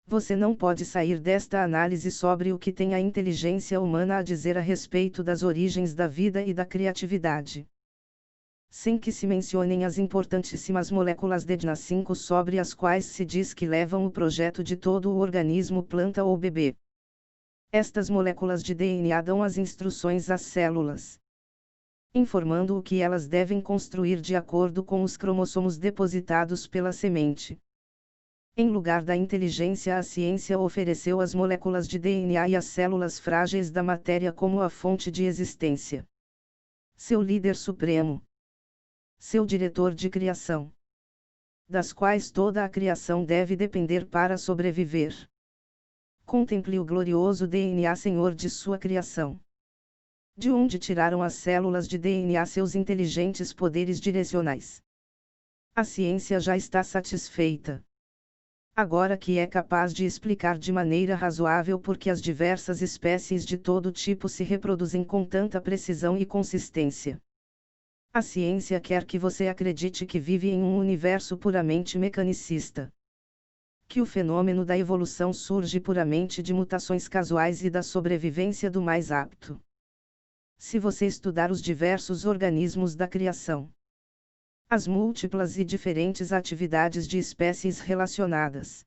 Você não pode sair desta análise sobre o que tem a inteligência humana a dizer a respeito das origens da vida e da criatividade, sem que se mencionem as importantíssimas moléculas de DNA 5 sobre as quais se diz que levam o projeto de todo o organismo, planta ou bebê. Estas moléculas de DNA dão as instruções às células, informando o que elas devem construir de acordo com os cromossomos depositados pela semente. Em lugar da inteligência, a ciência ofereceu as moléculas de DNA e as células frágeis da matéria como a fonte de existência. Seu líder supremo. Seu diretor de criação, das quais toda a criação deve depender para sobreviver. Contemple o glorioso DNA Senhor de sua criação. De onde tiraram as células de DNA seus inteligentes poderes direcionais? A ciência já está satisfeita, agora que é capaz de explicar de maneira razoável por que as diversas espécies de todo tipo se reproduzem com tanta precisão e consistência. A ciência quer que você acredite que vive em um universo puramente mecanicista, que o fenômeno da evolução surge puramente de mutações casuais e da sobrevivência do mais apto. Se você estudar os diversos organismos da criação, as múltiplas e diferentes atividades de espécies relacionadas,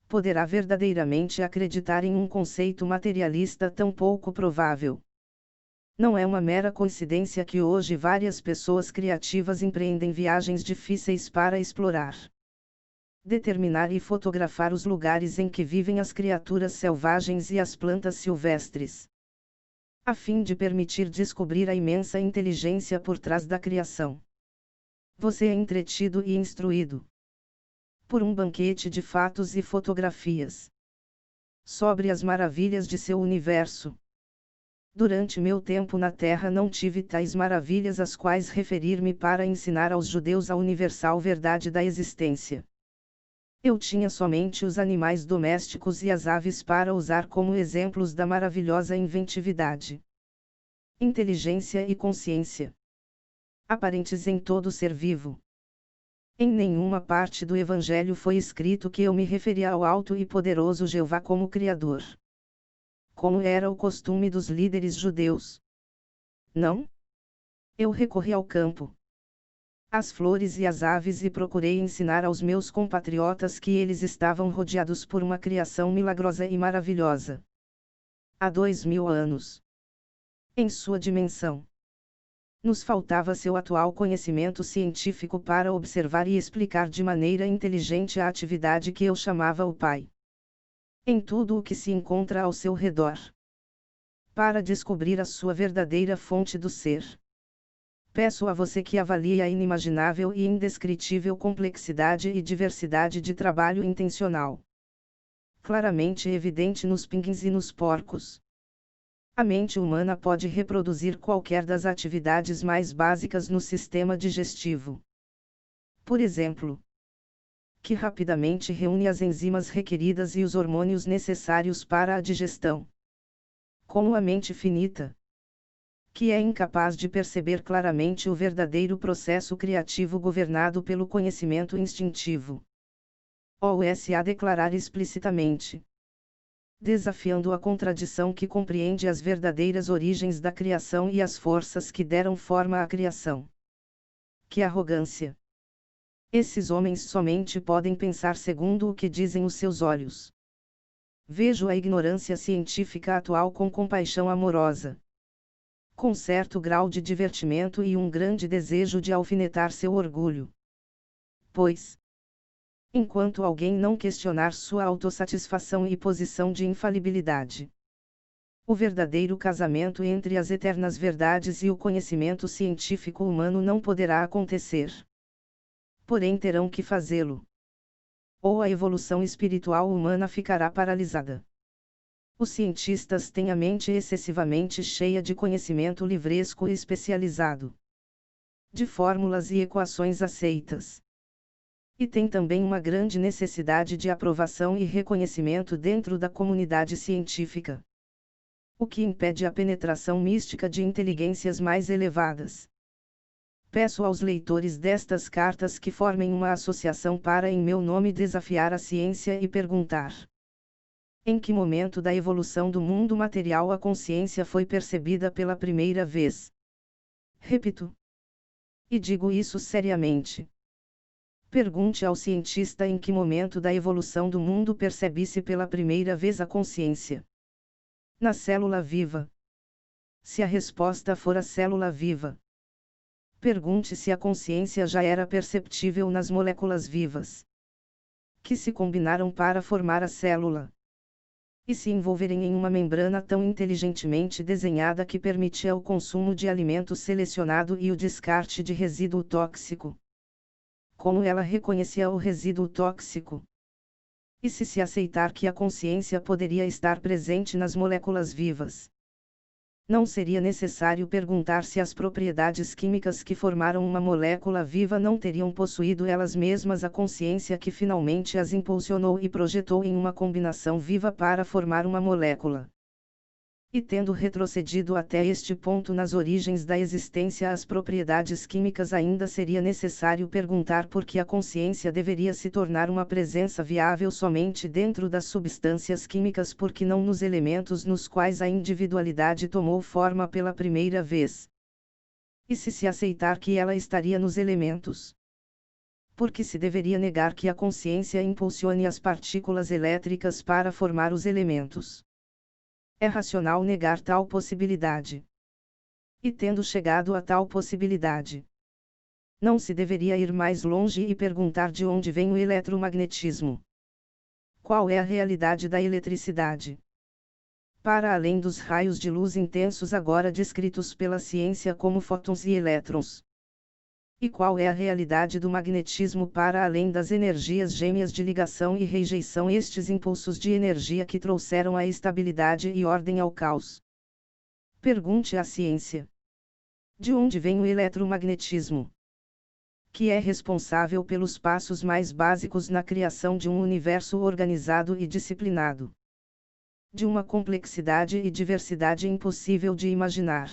poderá verdadeiramente acreditar em um conceito materialista tão pouco provável. Não é uma mera coincidência que hoje várias pessoas criativas empreendem viagens difíceis para explorar, determinar e fotografar os lugares em que vivem as criaturas selvagens e as plantas silvestres, a fim de permitir descobrir a imensa inteligência por trás da criação. Você é entretido e instruído por um banquete de fatos e fotografias sobre as maravilhas de seu universo. Durante meu tempo na Terra não tive tais maravilhas às quais referir-me para ensinar aos judeus a universal verdade da existência. Eu tinha somente os animais domésticos e as aves para usar como exemplos da maravilhosa inventividade, inteligência e consciência aparentes em todo ser vivo. Em nenhuma parte do Evangelho foi escrito que eu me referia ao alto e poderoso Jeová como Criador, como era o costume dos líderes judeus. Não. Eu recorri ao campo, às flores e às aves e procurei ensinar aos meus compatriotas que eles estavam rodeados por uma criação milagrosa e maravilhosa. Há 2000 anos. Em sua dimensão. Nos faltava seu atual conhecimento científico para observar e explicar de maneira inteligente a atividade que eu chamava o Pai, em tudo o que se encontra ao seu redor, para descobrir a sua verdadeira fonte do ser. Peço a você que avalie a inimaginável e indescritível complexidade e diversidade de trabalho intencional, claramente evidente nos pinguins e nos porcos, A mente humana pode reproduzir qualquer das atividades mais básicas no sistema digestivo. Por exemplo, que rapidamente reúne as enzimas requeridas e os hormônios necessários para a digestão. Como a mente finita, que é incapaz de perceber claramente o verdadeiro processo criativo governado pelo conhecimento instintivo. OUSA declarar explicitamente, desafiando a contradição que compreende as verdadeiras origens da criação e as forças que deram forma à criação. Que arrogância! Esses homens somente podem pensar segundo o que dizem os seus olhos. Vejo a ignorância científica atual com compaixão amorosa, com certo grau de divertimento e um grande desejo de alfinetar seu orgulho. Pois, enquanto alguém não questionar sua autossatisfação e posição de infalibilidade, o verdadeiro casamento entre as eternas verdades e o conhecimento científico humano não poderá acontecer. Porém terão que fazê-lo, ou a evolução espiritual humana ficará paralisada. Os cientistas têm a mente excessivamente cheia de conhecimento livresco e especializado, de fórmulas e equações aceitas. E têm também uma grande necessidade de aprovação e reconhecimento dentro da comunidade científica, o que impede a penetração mística de inteligências mais elevadas. Peço aos leitores destas cartas que formem uma associação para em meu nome desafiar a ciência e perguntar: em que momento da evolução do mundo material a consciência foi percebida pela primeira vez? Repito. E digo isso seriamente. Pergunte ao cientista em que momento da evolução do mundo percebe-se pela primeira vez a consciência. Na célula viva. Se a resposta for a célula viva, pergunte se a consciência já era perceptível nas moléculas vivas, que se combinaram para formar a célula, e se envolverem em uma membrana tão inteligentemente desenhada que permitia o consumo de alimento selecionado e o descarte de resíduo tóxico. Como ela reconhecia o resíduo tóxico? E se aceitar que a consciência poderia estar presente nas moléculas vivas, não seria necessário perguntar se as propriedades químicas que formaram uma molécula viva não teriam possuído elas mesmas a consciência que finalmente as impulsionou e projetou em uma combinação viva para formar uma molécula. E tendo retrocedido até este ponto nas origens da existência as propriedades químicas, ainda seria necessário perguntar por que a consciência deveria se tornar uma presença viável somente dentro das substâncias químicas, porque não nos elementos nos quais a individualidade tomou forma pela primeira vez. E se aceitar que ela estaria nos elementos, porque se deveria negar que a consciência impulsione as partículas elétricas para formar os elementos? É racional negar tal possibilidade. E tendo chegado a tal possibilidade, não se deveria ir mais longe e perguntar de onde vem o eletromagnetismo? Qual é a realidade da eletricidade? Para além dos raios de luz intensos agora descritos pela ciência como fótons e elétrons. E qual é a realidade do magnetismo para além das energias gêmeas de ligação e rejeição, estes impulsos de energia que trouxeram a estabilidade e ordem ao caos? Pergunte à ciência. De onde vem o eletromagnetismo? Que é responsável pelos passos mais básicos na criação de um universo organizado e disciplinado, de uma complexidade e diversidade impossível de imaginar.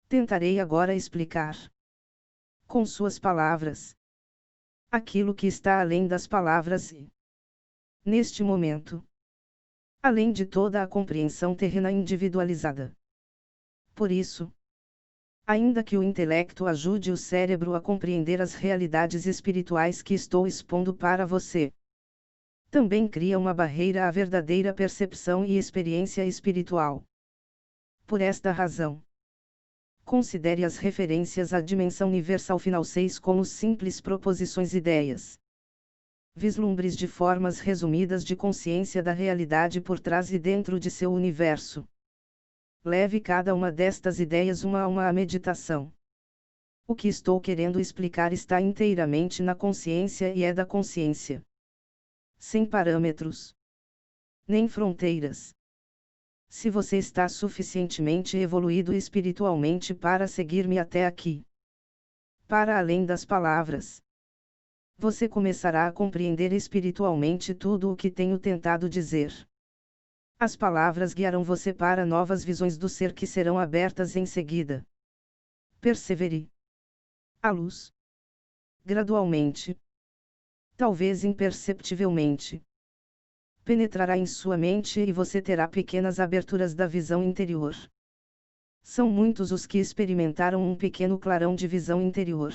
Tentarei agora explicar, com suas palavras, aquilo que está além das palavras e, neste momento, além de toda a compreensão terrena individualizada. Por isso, ainda que o intelecto ajude o cérebro a compreender as realidades espirituais que estou expondo para você, também cria uma barreira à verdadeira percepção e experiência espiritual. Por esta razão, considere as referências à dimensão universal final 6 como simples proposições, ideias, vislumbres de formas resumidas de consciência da realidade por trás e dentro de seu universo. Leve cada uma destas ideias uma a uma à meditação. O que estou querendo explicar está inteiramente na consciência e é da consciência, sem parâmetros, nem fronteiras. Se você está suficientemente evoluído espiritualmente para seguir-me até aqui, para além das palavras, você começará a compreender espiritualmente tudo o que tenho tentado dizer. As palavras guiarão você para novas visões do ser que serão abertas em seguida. Persevere. A luz, gradualmente, talvez imperceptivelmente, penetrará em sua mente e você terá pequenas aberturas da visão interior. São muitos os que experimentaram um pequeno clarão de visão interior.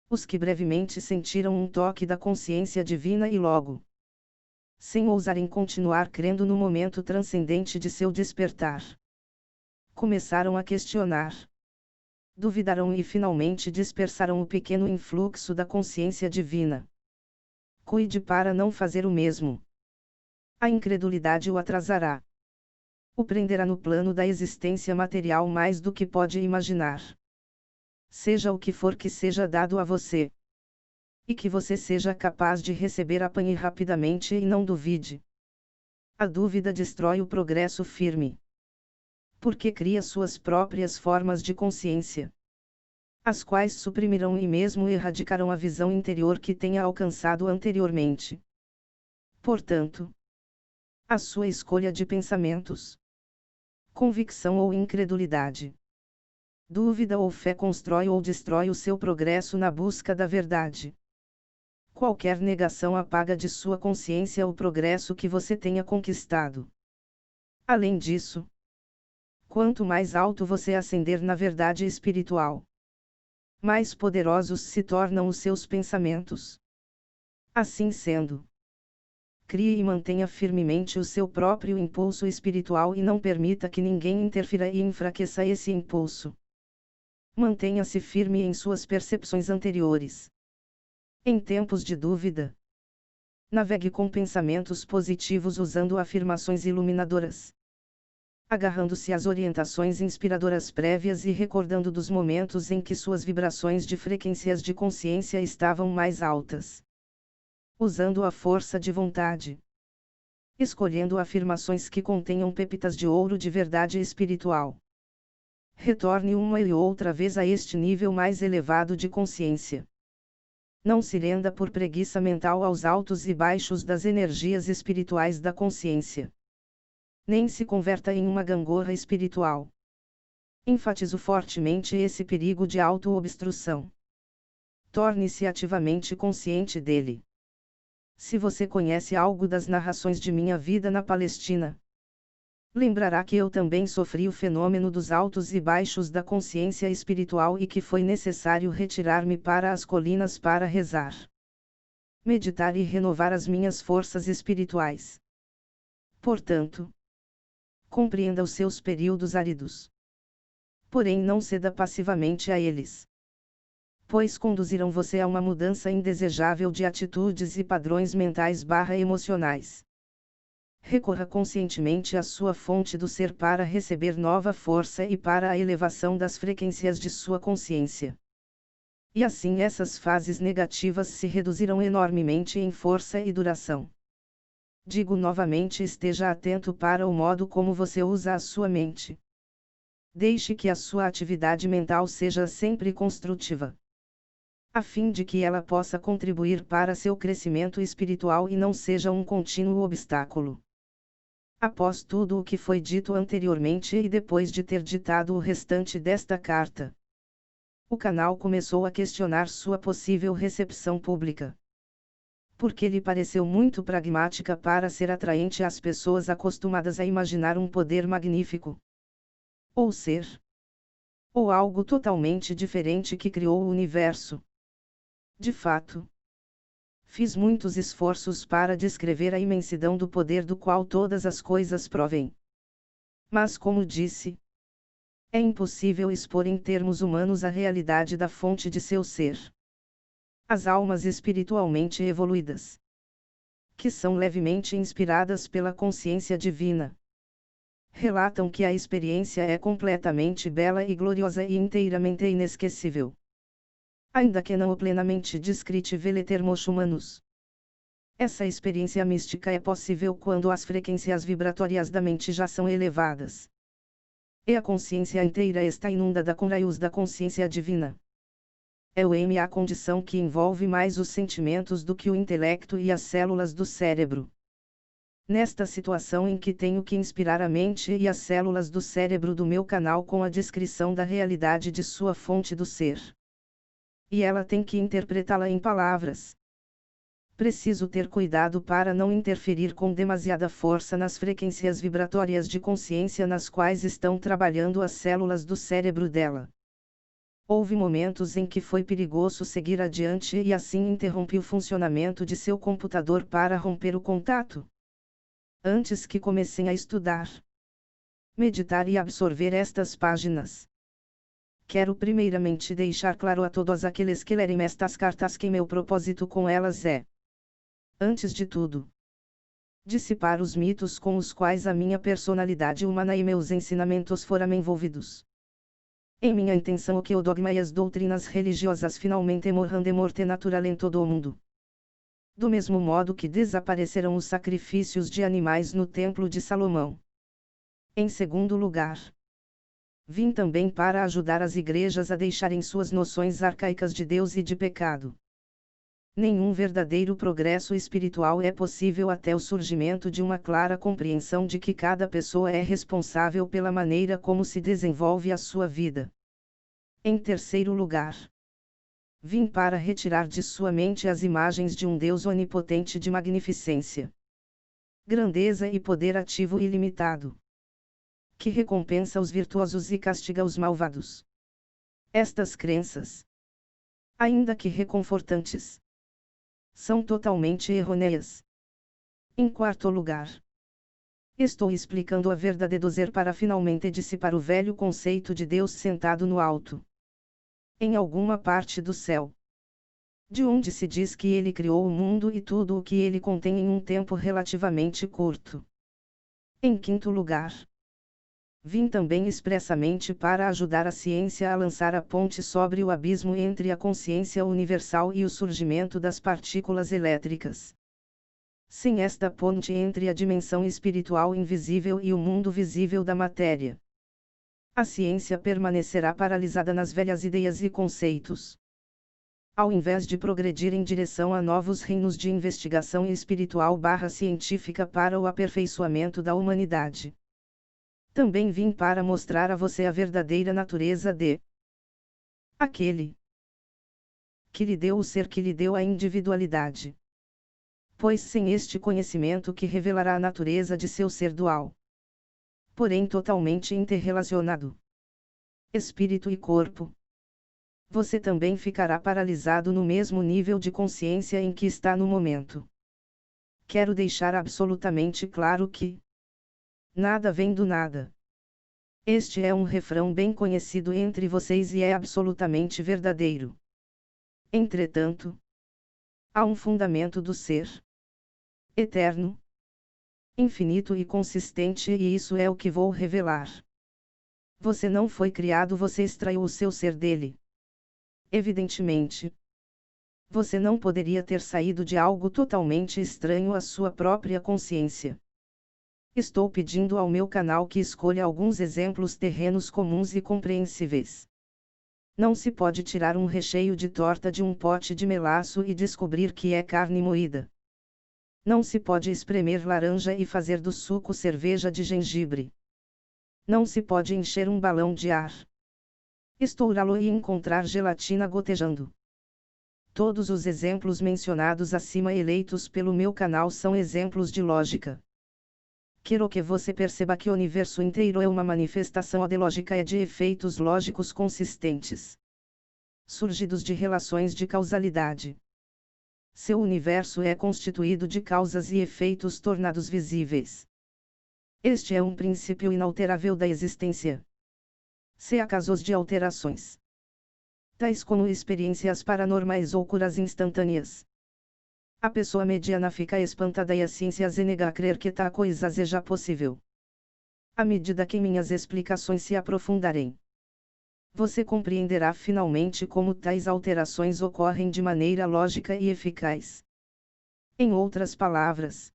Os que brevemente sentiram um toque da consciência divina e logo, sem ousarem continuar crendo no momento transcendente de seu despertar, começaram a questionar, duvidaram e finalmente dispersaram o pequeno influxo da consciência divina. Cuide para não fazer o mesmo. A incredulidade o atrasará. O prenderá no plano da existência material mais do que pode imaginar. Seja o que for que seja dado a você, e que você seja capaz de receber, apanhe rapidamente e não duvide. A dúvida destrói o progresso firme, porque cria suas próprias formas de consciência, as quais suprimirão e mesmo erradicarão a visão interior que tenha alcançado anteriormente. Portanto, a sua escolha de pensamentos, convicção ou incredulidade, dúvida ou fé constrói ou destrói o seu progresso na busca da verdade. Qualquer negação apaga de sua consciência o progresso que você tenha conquistado. Além disso, quanto mais alto você ascender na verdade espiritual, mais poderosos se tornam os seus pensamentos. Assim sendo, crie e mantenha firmemente o seu próprio impulso espiritual e não permita que ninguém interfira e enfraqueça esse impulso. Mantenha-se firme em suas percepções anteriores. Em tempos de dúvida, navegue com pensamentos positivos usando afirmações iluminadoras, agarrando-se às orientações inspiradoras prévias e recordando dos momentos em que suas vibrações de frequências de consciência estavam mais altas. Usando a força de vontade, escolhendo afirmações que contenham pepitas de ouro de verdade espiritual. Retorne uma e outra vez a este nível mais elevado de consciência. Não se renda por preguiça mental aos altos e baixos das energias espirituais da consciência. Nem se converta em uma gangorra espiritual. Enfatizo fortemente esse perigo de auto-obstrução. Torne-se ativamente consciente dele. Se você conhece algo das narrações de minha vida na Palestina, lembrará que eu também sofri o fenômeno dos altos e baixos da consciência espiritual e que foi necessário retirar-me para as colinas para rezar, meditar e renovar as minhas forças espirituais. Portanto, compreenda os seus períodos áridos. Porém não ceda passivamente a eles, pois conduzirão você a uma mudança indesejável de atitudes e padrões mentais/emocionais. Recorra conscientemente à sua fonte do ser para receber nova força e para a elevação das frequências de sua consciência. E assim essas fases negativas se reduzirão enormemente em força e duração. Digo novamente, esteja atento para o modo como você usa a sua mente. Deixe que a sua atividade mental seja sempre construtiva, a fim de que ela possa contribuir para seu crescimento espiritual e não seja um contínuo obstáculo. Após tudo o que foi dito anteriormente e depois de ter ditado o restante desta carta, o canal começou a questionar sua possível recepção pública, porque lhe pareceu muito pragmática para ser atraente às pessoas acostumadas a imaginar um poder magnífico, ou ser, ou algo totalmente diferente que criou o universo. De fato, fiz muitos esforços para descrever a imensidão do poder do qual todas as coisas provêm. Mas como disse, é impossível expor em termos humanos a realidade da fonte de seu ser. As almas espiritualmente evoluídas, que são levemente inspiradas pela consciência divina, relatam que a experiência é completamente bela e gloriosa e inteiramente inesquecível, ainda que não plenamente descritível em termos humanos. Essa experiência mística é possível quando as frequências vibratórias da mente já são elevadas. E a consciência inteira está inundada com raios da consciência divina. É a condição que envolve mais os sentimentos do que o intelecto e as células do cérebro. Nesta situação em que tenho que inspirar a mente e as células do cérebro do meu canal com a descrição da realidade de sua fonte do ser. E ela tem que interpretá-la em palavras. Preciso ter cuidado para não interferir com demasiada força nas frequências vibratórias de consciência nas quais estão trabalhando as células do cérebro dela. Houve momentos em que foi perigoso seguir adiante e assim interrompi o funcionamento de seu computador para romper o contato. Antes que comecem a estudar, meditar e absorver estas páginas. Quero primeiramente deixar claro a todos aqueles que lerem estas cartas que meu propósito com elas é, antes de tudo, dissipar os mitos com os quais a minha personalidade humana e meus ensinamentos foram envolvidos. Em minha intenção que o dogma e as doutrinas religiosas finalmente morram de morte natural em todo o mundo. Do mesmo modo que desapareceram os sacrifícios de animais no Templo de Salomão. Em segundo lugar, vim também para ajudar as igrejas a deixarem suas noções arcaicas de Deus e de pecado. Nenhum verdadeiro progresso espiritual é possível até o surgimento de uma clara compreensão de que cada pessoa é responsável pela maneira como se desenvolve a sua vida. Em terceiro lugar, vim para retirar de sua mente as imagens de um Deus onipotente de magnificência, grandeza e poder ativo ilimitado, que recompensa os virtuosos e castiga os malvados. Estas crenças, ainda que reconfortantes, são totalmente errôneas. Em quarto lugar, estou explicando a verdade do ser para finalmente dissipar o velho conceito de Deus sentado no alto, em alguma parte do céu, de onde se diz que ele criou o mundo e tudo o que ele contém em um tempo relativamente curto. Em quinto lugar, vim também expressamente para ajudar a ciência a lançar a ponte sobre o abismo entre a consciência universal e o surgimento das partículas elétricas. Sem esta ponte entre a dimensão espiritual invisível e o mundo visível da matéria, a ciência permanecerá paralisada nas velhas ideias e conceitos, ao invés de progredir em direção a novos reinos de investigação espiritual/científica para o aperfeiçoamento da humanidade. Também vim para mostrar a você a verdadeira natureza de aquele que lhe deu o ser, que lhe deu a individualidade. Pois sem este conhecimento que revelará a natureza de seu ser dual, porém totalmente interrelacionado, espírito e corpo, você também ficará paralisado no mesmo nível de consciência em que está no momento. Quero deixar absolutamente claro que nada vem do nada. Este é um refrão bem conhecido entre vocês e é absolutamente verdadeiro. Entretanto, há um fundamento do ser eterno, infinito e consistente, e isso é o que vou revelar. Você não foi criado, você extraiu o seu ser dele. Evidentemente, você não poderia ter saído de algo totalmente estranho à sua própria consciência. Estou pedindo ao meu canal que escolha alguns exemplos terrenos comuns e compreensíveis. Não se pode tirar um recheio de torta de um pote de melaço e descobrir que é carne moída. Não se pode espremer laranja e fazer do suco cerveja de gengibre. Não se pode encher um balão de ar, estourá-lo e encontrar gelatina gotejando. Todos os exemplos mencionados acima eleitos pelo meu canal são exemplos de lógica. Quero que você perceba que o universo inteiro é uma manifestação de lógica e de efeitos lógicos consistentes, surgidos de relações de causalidade. Seu universo é constituído de causas e efeitos tornados visíveis. Este é um princípio inalterável da existência. Se há casos de alterações, tais como experiências paranormais ou curas instantâneas, a pessoa mediana fica espantada e a ciência se nega a crer que tal coisa seja possível. À medida que minhas explicações se aprofundarem, você compreenderá finalmente como tais alterações ocorrem de maneira lógica e eficaz. Em outras palavras,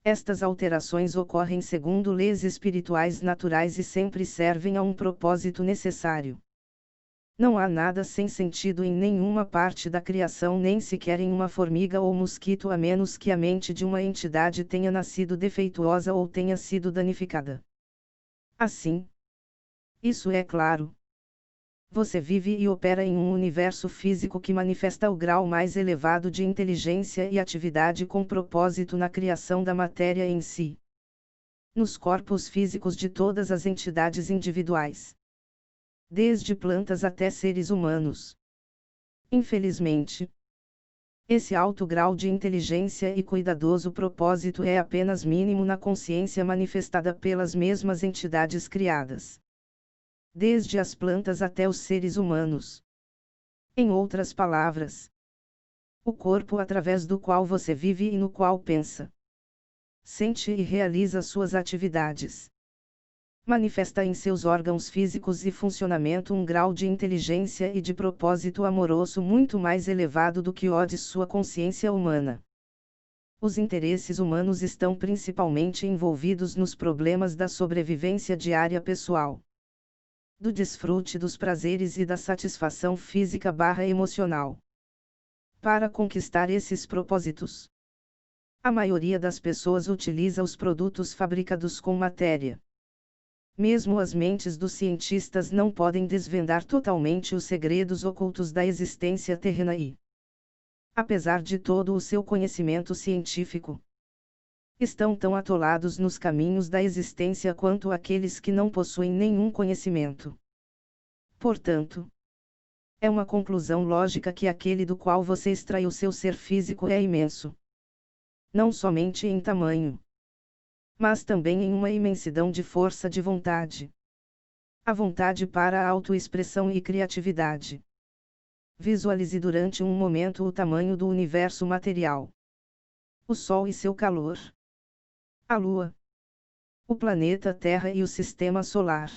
estas alterações ocorrem segundo leis espirituais naturais e sempre servem a um propósito necessário. Não há nada sem sentido em nenhuma parte da criação, nem sequer em uma formiga ou mosquito, a menos que a mente de uma entidade tenha nascido defeituosa ou tenha sido danificada. Assim, isso é claro. Você vive e opera em um universo físico que manifesta o grau mais elevado de inteligência e atividade com propósito na criação da matéria em si. Nos corpos físicos de todas as entidades individuais. Desde plantas até seres humanos. Infelizmente, esse alto grau de inteligência e cuidadoso propósito é apenas mínimo na consciência manifestada pelas mesmas entidades criadas. Desde as plantas até os seres humanos. Em outras palavras, o corpo através do qual você vive e no qual pensa, sente e realiza suas atividades. Manifesta em seus órgãos físicos e funcionamento um grau de inteligência e de propósito amoroso muito mais elevado do que o de sua consciência humana. Os interesses humanos estão principalmente envolvidos nos problemas da sobrevivência diária pessoal, do desfrute dos prazeres e da satisfação física/emocional. Para conquistar esses propósitos, a maioria das pessoas utiliza os produtos fabricados com matéria. Mesmo as mentes dos cientistas não podem desvendar totalmente os segredos ocultos da existência terrena e, apesar de todo o seu conhecimento científico, estão tão atolados nos caminhos da existência quanto aqueles que não possuem nenhum conhecimento. Portanto, é uma conclusão lógica que aquele do qual você extrai o seu ser físico é imenso. Não somente em tamanho, mas também em uma imensidão de força de vontade. A vontade para a autoexpressão e criatividade. Visualize durante um momento o tamanho do universo material. O Sol e seu calor. A Lua. O planeta Terra e o Sistema Solar.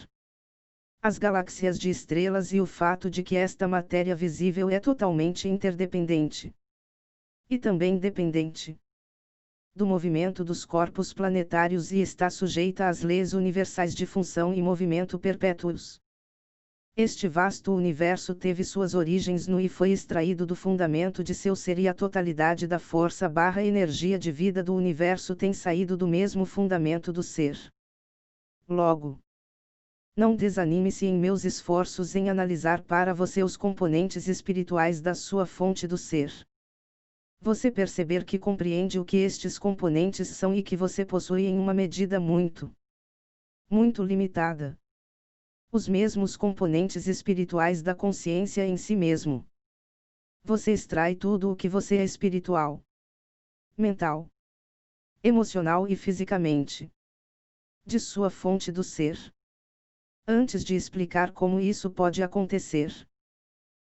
As galáxias de estrelas e o fato de que esta matéria visível é totalmente interdependente. E também dependente do movimento dos corpos planetários e está sujeita às leis universais de função e movimento perpétuos. Este vasto universo teve suas origens no e foi extraído do fundamento de seu ser, e a totalidade da força/energia de vida do universo tem saído do mesmo fundamento do ser. Logo, não desanime-se em meus esforços em analisar para você os componentes espirituais da sua fonte do ser. Você perceber que compreende o que estes componentes são e que você possui em uma medida muito limitada os mesmos componentes espirituais da consciência em si mesmo. Você extrai tudo o que você é espiritual, mental, emocional e fisicamente de sua fonte do ser. Antes de explicar como isso pode acontecer,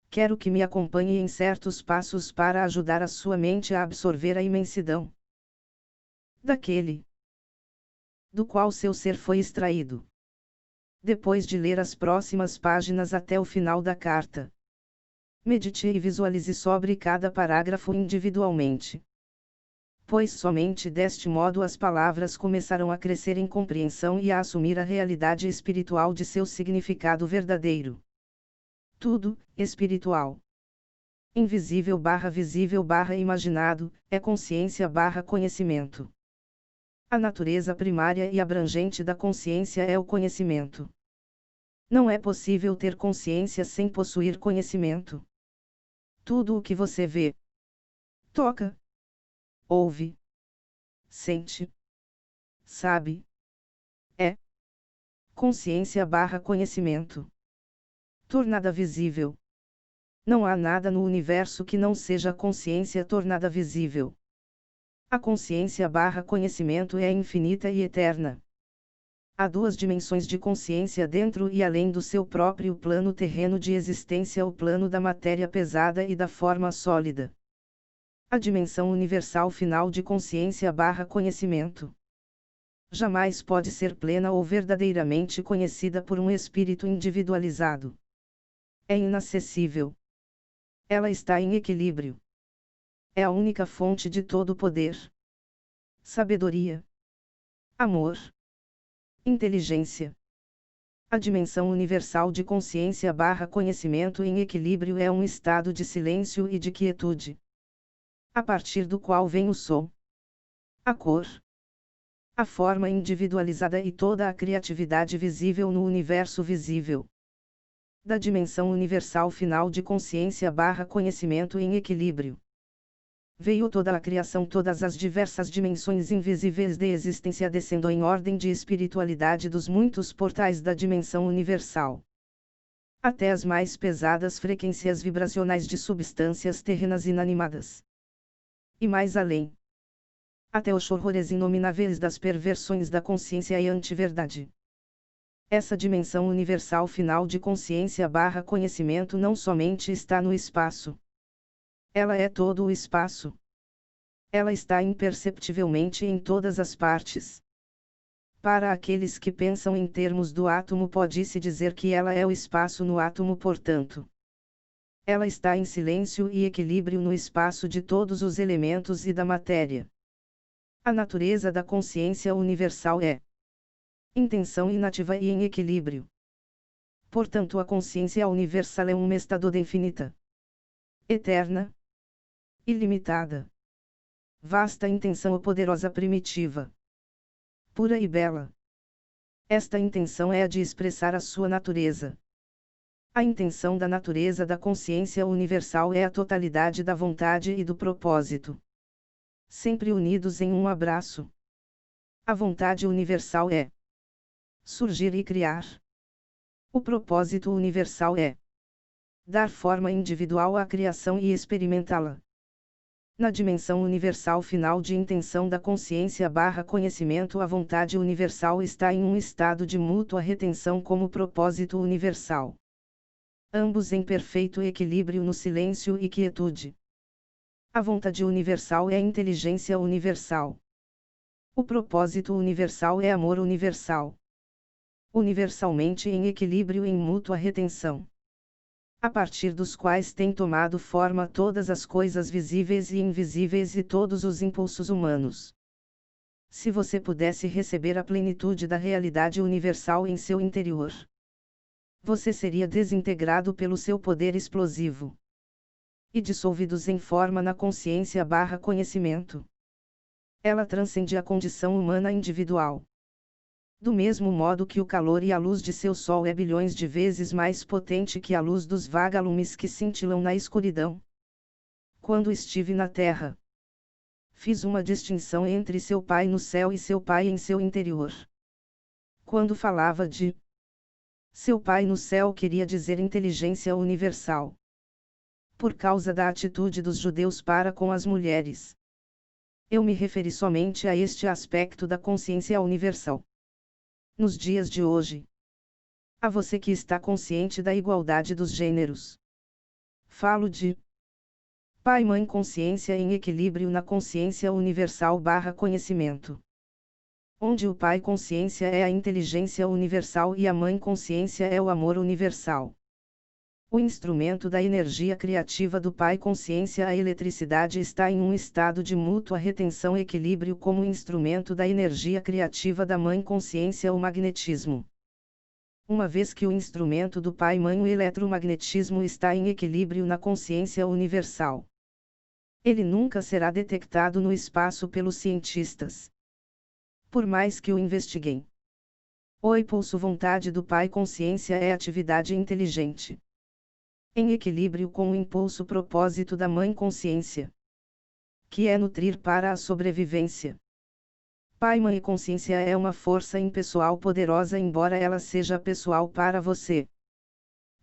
quero que me acompanhe em certos passos para ajudar a sua mente a absorver a imensidão daquele do qual seu ser foi extraído. Depois de ler as próximas páginas até o final da carta, medite e visualize sobre cada parágrafo individualmente. Pois somente deste modo as palavras começarão a crescer em compreensão e a assumir a realidade espiritual de seu significado verdadeiro. Tudo, espiritual, invisível/visível/imaginado, é consciência/conhecimento. A natureza primária e abrangente da consciência é o conhecimento. Não é possível ter consciência sem possuir conhecimento. Tudo o que você vê, toca, ouve, sente, sabe, é consciência/conhecimento. Tornada visível. Não há nada no universo que não seja consciência tornada visível. A consciência/conhecimento é infinita e eterna. Há duas dimensões de consciência dentro e além do seu próprio plano terreno de existência: o plano da matéria pesada e da forma sólida. A dimensão universal final de consciência/conhecimento jamais pode ser plena ou verdadeiramente conhecida por um espírito individualizado. É inacessível. Ela está em equilíbrio. É a única fonte de todo poder, sabedoria, amor, inteligência. A dimensão universal de consciência/conhecimento em equilíbrio é um estado de silêncio e de quietude, a partir do qual vem o som, a cor, a forma individualizada e toda a criatividade visível no universo visível. Da dimensão universal final de consciência/conhecimento em equilíbrio veio toda a criação, todas as diversas dimensões invisíveis de existência descendo em ordem de espiritualidade dos muitos portais da dimensão universal, até as mais pesadas frequências vibracionais de substâncias terrenas inanimadas. E mais além, até os horrores inomináveis das perversões da consciência e antiverdade. Essa dimensão universal final de consciência/conhecimento não somente está no espaço. Ela é todo o espaço. Ela está imperceptivelmente em todas as partes. Para aqueles que pensam em termos do átomo, pode-se dizer que ela é o espaço no átomo, portanto. Ela está em silêncio e equilíbrio no espaço de todos os elementos e da matéria. A natureza da consciência universal é intenção inativa e em equilíbrio. Portanto, a consciência universal é um estado de infinita, eterna, ilimitada, vasta intenção poderosa primitiva, pura e bela. Esta intenção é a de expressar a sua natureza. A intenção da natureza da consciência universal é a totalidade da vontade e do propósito, sempre unidos em um abraço. A vontade universal é surgir e criar. O propósito universal é dar forma individual à criação e experimentá-la. Na dimensão universal final de intenção da consciência/conhecimento, a vontade universal está em um estado de mútua retenção como propósito universal. Ambos em perfeito equilíbrio no silêncio e quietude. A vontade universal é inteligência universal. O propósito universal é amor universal. Universalmente em equilíbrio em mútua retenção, a partir dos quais têm tomado forma todas as coisas visíveis e invisíveis e todos os impulsos humanos. Se você pudesse receber a plenitude da realidade universal em seu interior, você seria desintegrado pelo seu poder explosivo e dissolvidos em forma na consciência/conhecimento. Ela transcende a condição humana individual. Do mesmo modo que o calor e a luz de seu sol é bilhões de vezes mais potente que a luz dos vagalumes que cintilam na escuridão. Quando estive na terra, fiz uma distinção entre seu Pai no céu e seu Pai em seu interior. Quando falava de seu Pai no céu, queria dizer inteligência universal. Por causa da atitude dos judeus para com as mulheres, eu me referi somente a este aspecto da consciência universal. Nos dias de hoje, a você que está consciente da igualdade dos gêneros, falo de Pai-Mãe consciência em equilíbrio na consciência universal/conhecimento. Onde o Pai consciência é a inteligência universal e a Mãe consciência é o amor universal. O instrumento da energia criativa do Pai consciência, a eletricidade, está em um estado de mútua retenção e equilíbrio como instrumento da energia criativa da Mãe consciência, o magnetismo. Uma vez que o instrumento do Pai-Mãe, o eletromagnetismo, está em equilíbrio na consciência universal, ele nunca será detectado no espaço pelos cientistas, por mais que o investiguem. O impulso vontade do Pai consciência é atividade inteligente, em equilíbrio com o impulso propósito da Mãe consciência, que é nutrir para a sobrevivência. Pai-Mãe consciência é uma força impessoal poderosa, embora ela seja pessoal para você,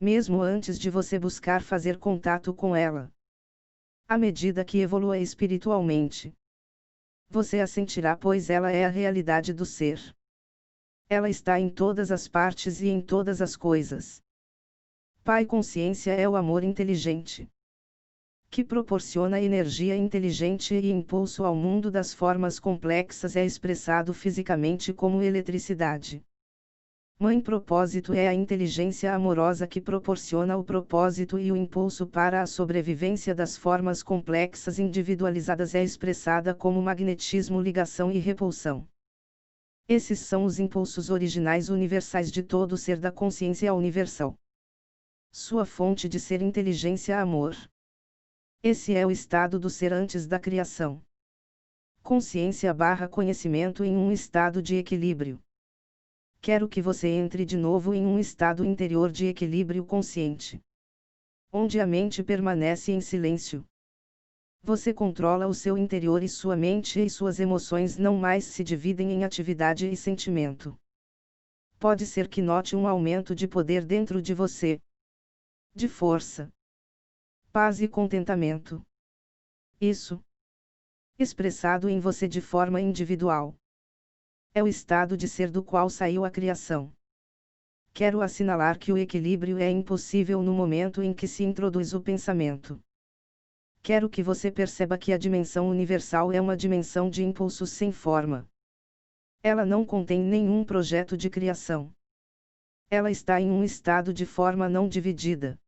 mesmo antes de você buscar fazer contato com ela. À medida que evolua espiritualmente, você a sentirá, pois ela é a realidade do ser. Ela está em todas as partes e em todas as coisas. Pai consciência é o amor inteligente, que proporciona energia inteligente e impulso ao mundo das formas complexas, é expressado fisicamente como eletricidade. Mãe propósito é a inteligência amorosa que proporciona o propósito e o impulso para a sobrevivência das formas complexas individualizadas, é expressada como magnetismo, ligação e repulsão. Esses são os impulsos originais universais de todo ser da consciência universal. Sua fonte de ser, inteligência, amor. Esse é o estado do ser antes da criação. Consciência/conhecimento em um estado de equilíbrio. Quero que você entre de novo em um estado interior de equilíbrio consciente, onde a mente permanece em silêncio. Você controla o seu interior e sua mente e suas emoções não mais se dividem em atividade e sentimento. Pode ser que note um aumento de poder dentro de você, de força, paz e contentamento. Isso, expressado em você de forma individual, é o estado de ser do qual saiu a criação. Quero assinalar que o equilíbrio é impossível no momento em que se introduz o pensamento. Quero que você perceba que a dimensão universal é uma dimensão de impulsos sem forma. Ela não contém nenhum projeto de criação. Ela está em um estado de forma não dividida.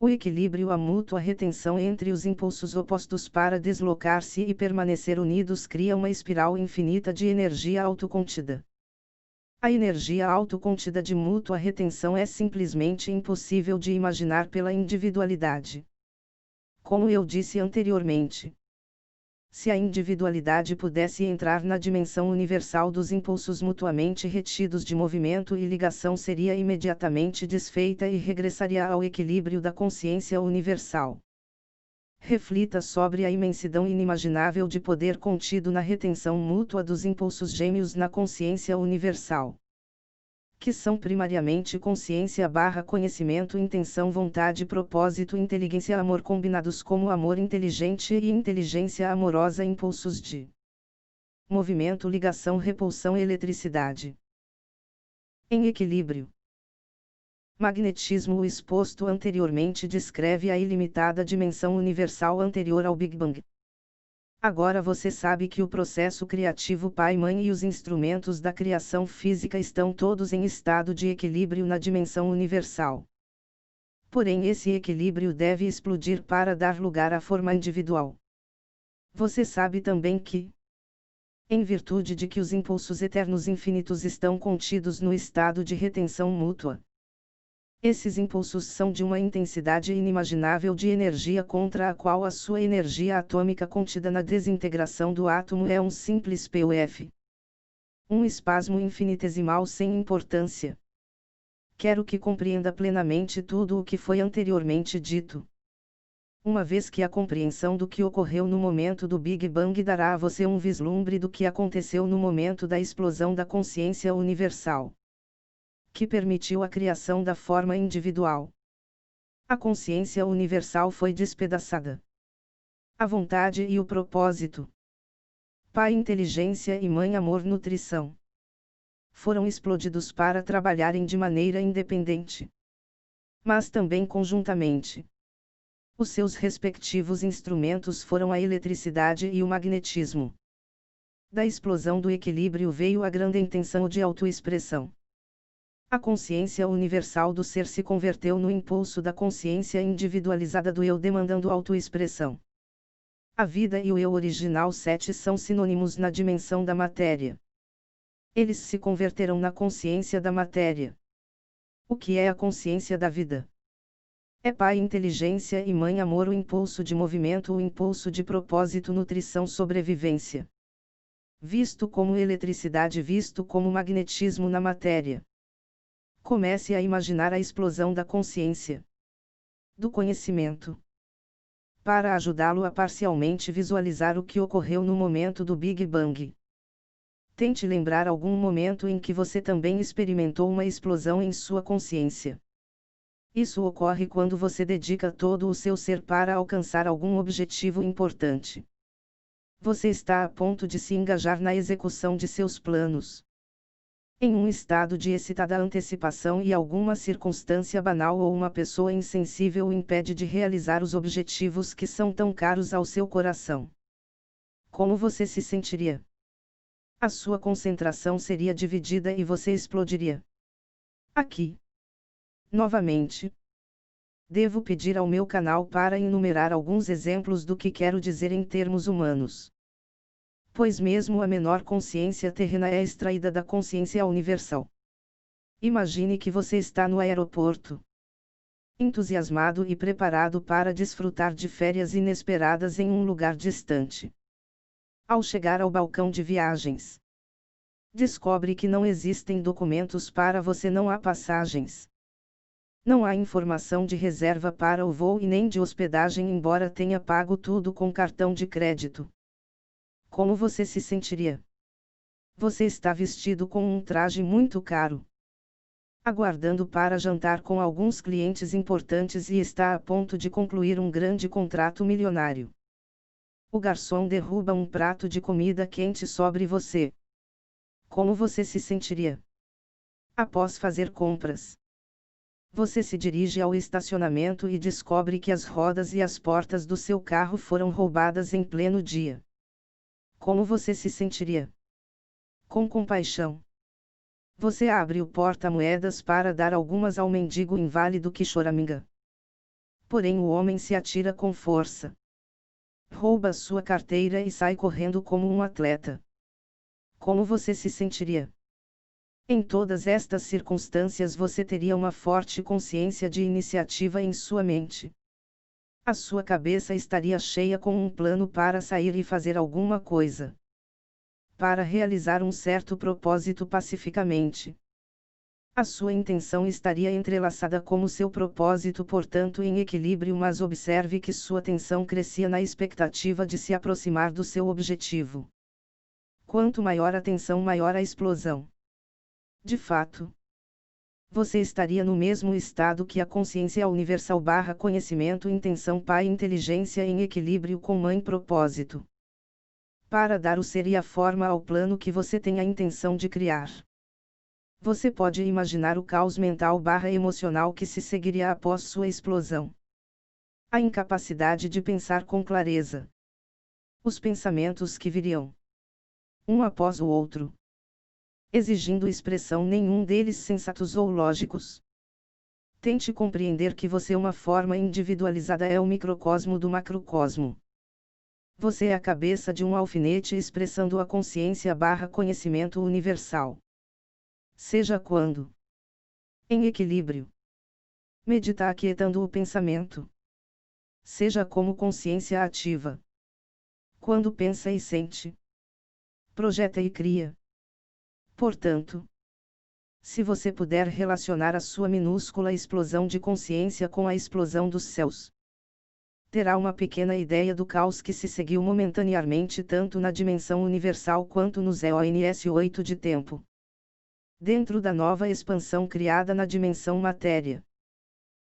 O equilíbrio, a mútua retenção entre os impulsos opostos para deslocar-se e permanecer unidos, cria uma espiral infinita de energia autocontida. A energia autocontida de mútua retenção é simplesmente impossível de imaginar pela individualidade. Como eu disse anteriormente, se a individualidade pudesse entrar na dimensão universal dos impulsos mutuamente retidos de movimento e ligação, seria imediatamente desfeita e regressaria ao equilíbrio da consciência universal. Reflita sobre a imensidão inimaginável de poder contido na retenção mútua dos impulsos gêmeos na consciência universal, que são primariamente consciência/conhecimento, intenção, vontade, propósito, inteligência, amor, combinados como amor inteligente e inteligência amorosa, impulsos de movimento, ligação, repulsão, eletricidade. Em equilíbrio. Magnetismo. O exposto anteriormente descreve a ilimitada dimensão universal anterior ao Big Bang. Agora você sabe que o processo criativo Pai-Mãe e os instrumentos da criação física estão todos em estado de equilíbrio na dimensão universal. Porém, esse equilíbrio deve explodir para dar lugar à forma individual. Você sabe também que, em virtude de que os impulsos eternos infinitos estão contidos no estado de retenção mútua, esses impulsos são de uma intensidade inimaginável de energia contra a qual a sua energia atômica contida na desintegração do átomo é um simples PUF. Um espasmo infinitesimal sem importância. Quero que compreenda plenamente tudo o que foi anteriormente dito. Uma vez que a compreensão do que ocorreu no momento do Big Bang dará a você um vislumbre do que aconteceu no momento da explosão da consciência universal, que permitiu a criação da forma individual. A consciência universal foi despedaçada. A vontade e o propósito, Pai inteligência e Mãe amor nutrição, foram explodidos para trabalharem de maneira independente, mas também conjuntamente. Os seus respectivos instrumentos foram a eletricidade e o magnetismo. Da explosão do equilíbrio veio a grande intenção de autoexpressão. A consciência universal do ser se converteu no impulso da consciência individualizada do eu, demandando autoexpressão. A vida e o eu original 7 são sinônimos na dimensão da matéria. Eles se converteram na consciência da matéria. O que é a consciência da vida? É Pai inteligência e Mãe amor, o impulso de movimento, o impulso de propósito, nutrição, sobrevivência. Visto como eletricidade, visto como magnetismo na matéria. Comece a imaginar a explosão da consciência, do conhecimento, para ajudá-lo a parcialmente visualizar o que ocorreu no momento do Big Bang. Tente lembrar algum momento em que você também experimentou uma explosão em sua consciência. Isso ocorre quando você dedica todo o seu ser para alcançar algum objetivo importante. Você está a ponto de se engajar na execução de seus planos, em um estado de excitada antecipação, e alguma circunstância banal ou uma pessoa insensível o impede de realizar os objetivos que são tão caros ao seu coração. Como você se sentiria? A sua concentração seria dividida e você explodiria. Aqui, novamente, devo pedir ao meu canal para enumerar alguns exemplos do que quero dizer em termos humanos. Pois mesmo a menor consciência terrena é extraída da consciência universal. Imagine que você está no aeroporto, entusiasmado e preparado para desfrutar de férias inesperadas em um lugar distante. Ao chegar ao balcão de viagens, descobre que não existem documentos para você, não há passagens. Não há informação de reserva para o voo e nem de hospedagem, embora tenha pago tudo com cartão de crédito. Como você se sentiria? Você está vestido com um traje muito caro, aguardando para jantar com alguns clientes importantes e está a ponto de concluir um grande contrato milionário. O garçom derruba um prato de comida quente sobre você. Como você se sentiria? Após fazer compras, você se dirige ao estacionamento e descobre que as rodas e as portas do seu carro foram roubadas em pleno dia. Como você se sentiria? Com compaixão. Você abre o porta-moedas para dar algumas ao mendigo inválido que choraminga. Porém o homem se atira com força, rouba sua carteira e sai correndo como um atleta. Como você se sentiria? Em todas estas circunstâncias você teria uma forte consciência de iniciativa em sua mente. A sua cabeça estaria cheia com um plano para sair e fazer alguma coisa, para realizar um certo propósito pacificamente. A sua intenção estaria entrelaçada como seu propósito, portanto em equilíbrio, mas observe que sua tensão crescia na expectativa de se aproximar do seu objetivo. Quanto maior a tensão, maior a explosão. De fato, você estaria no mesmo estado que a consciência universal / conhecimento, intenção pai, inteligência em equilíbrio com mãe, propósito. Para dar o ser e a forma ao plano que você tem a intenção de criar. Você pode imaginar o caos mental / emocional que se seguiria após sua explosão. A incapacidade de pensar com clareza. Os pensamentos que viriam, um após o outro, exigindo expressão, nenhum deles sensatos ou lógicos. Tente compreender que você, uma forma individualizada, é o microcosmo do macrocosmo. Você é a cabeça de um alfinete expressando a consciência / conhecimento universal. Seja quando, em equilíbrio, medita aquietando o pensamento. Seja como consciência ativa. Quando pensa e sente, projeta e cria. Portanto, se você puder relacionar a sua minúscula explosão de consciência com a explosão dos céus, terá uma pequena ideia do caos que se seguiu momentaneamente tanto na dimensão universal quanto nos EONS 8 de tempo. Dentro da nova expansão criada na dimensão matéria,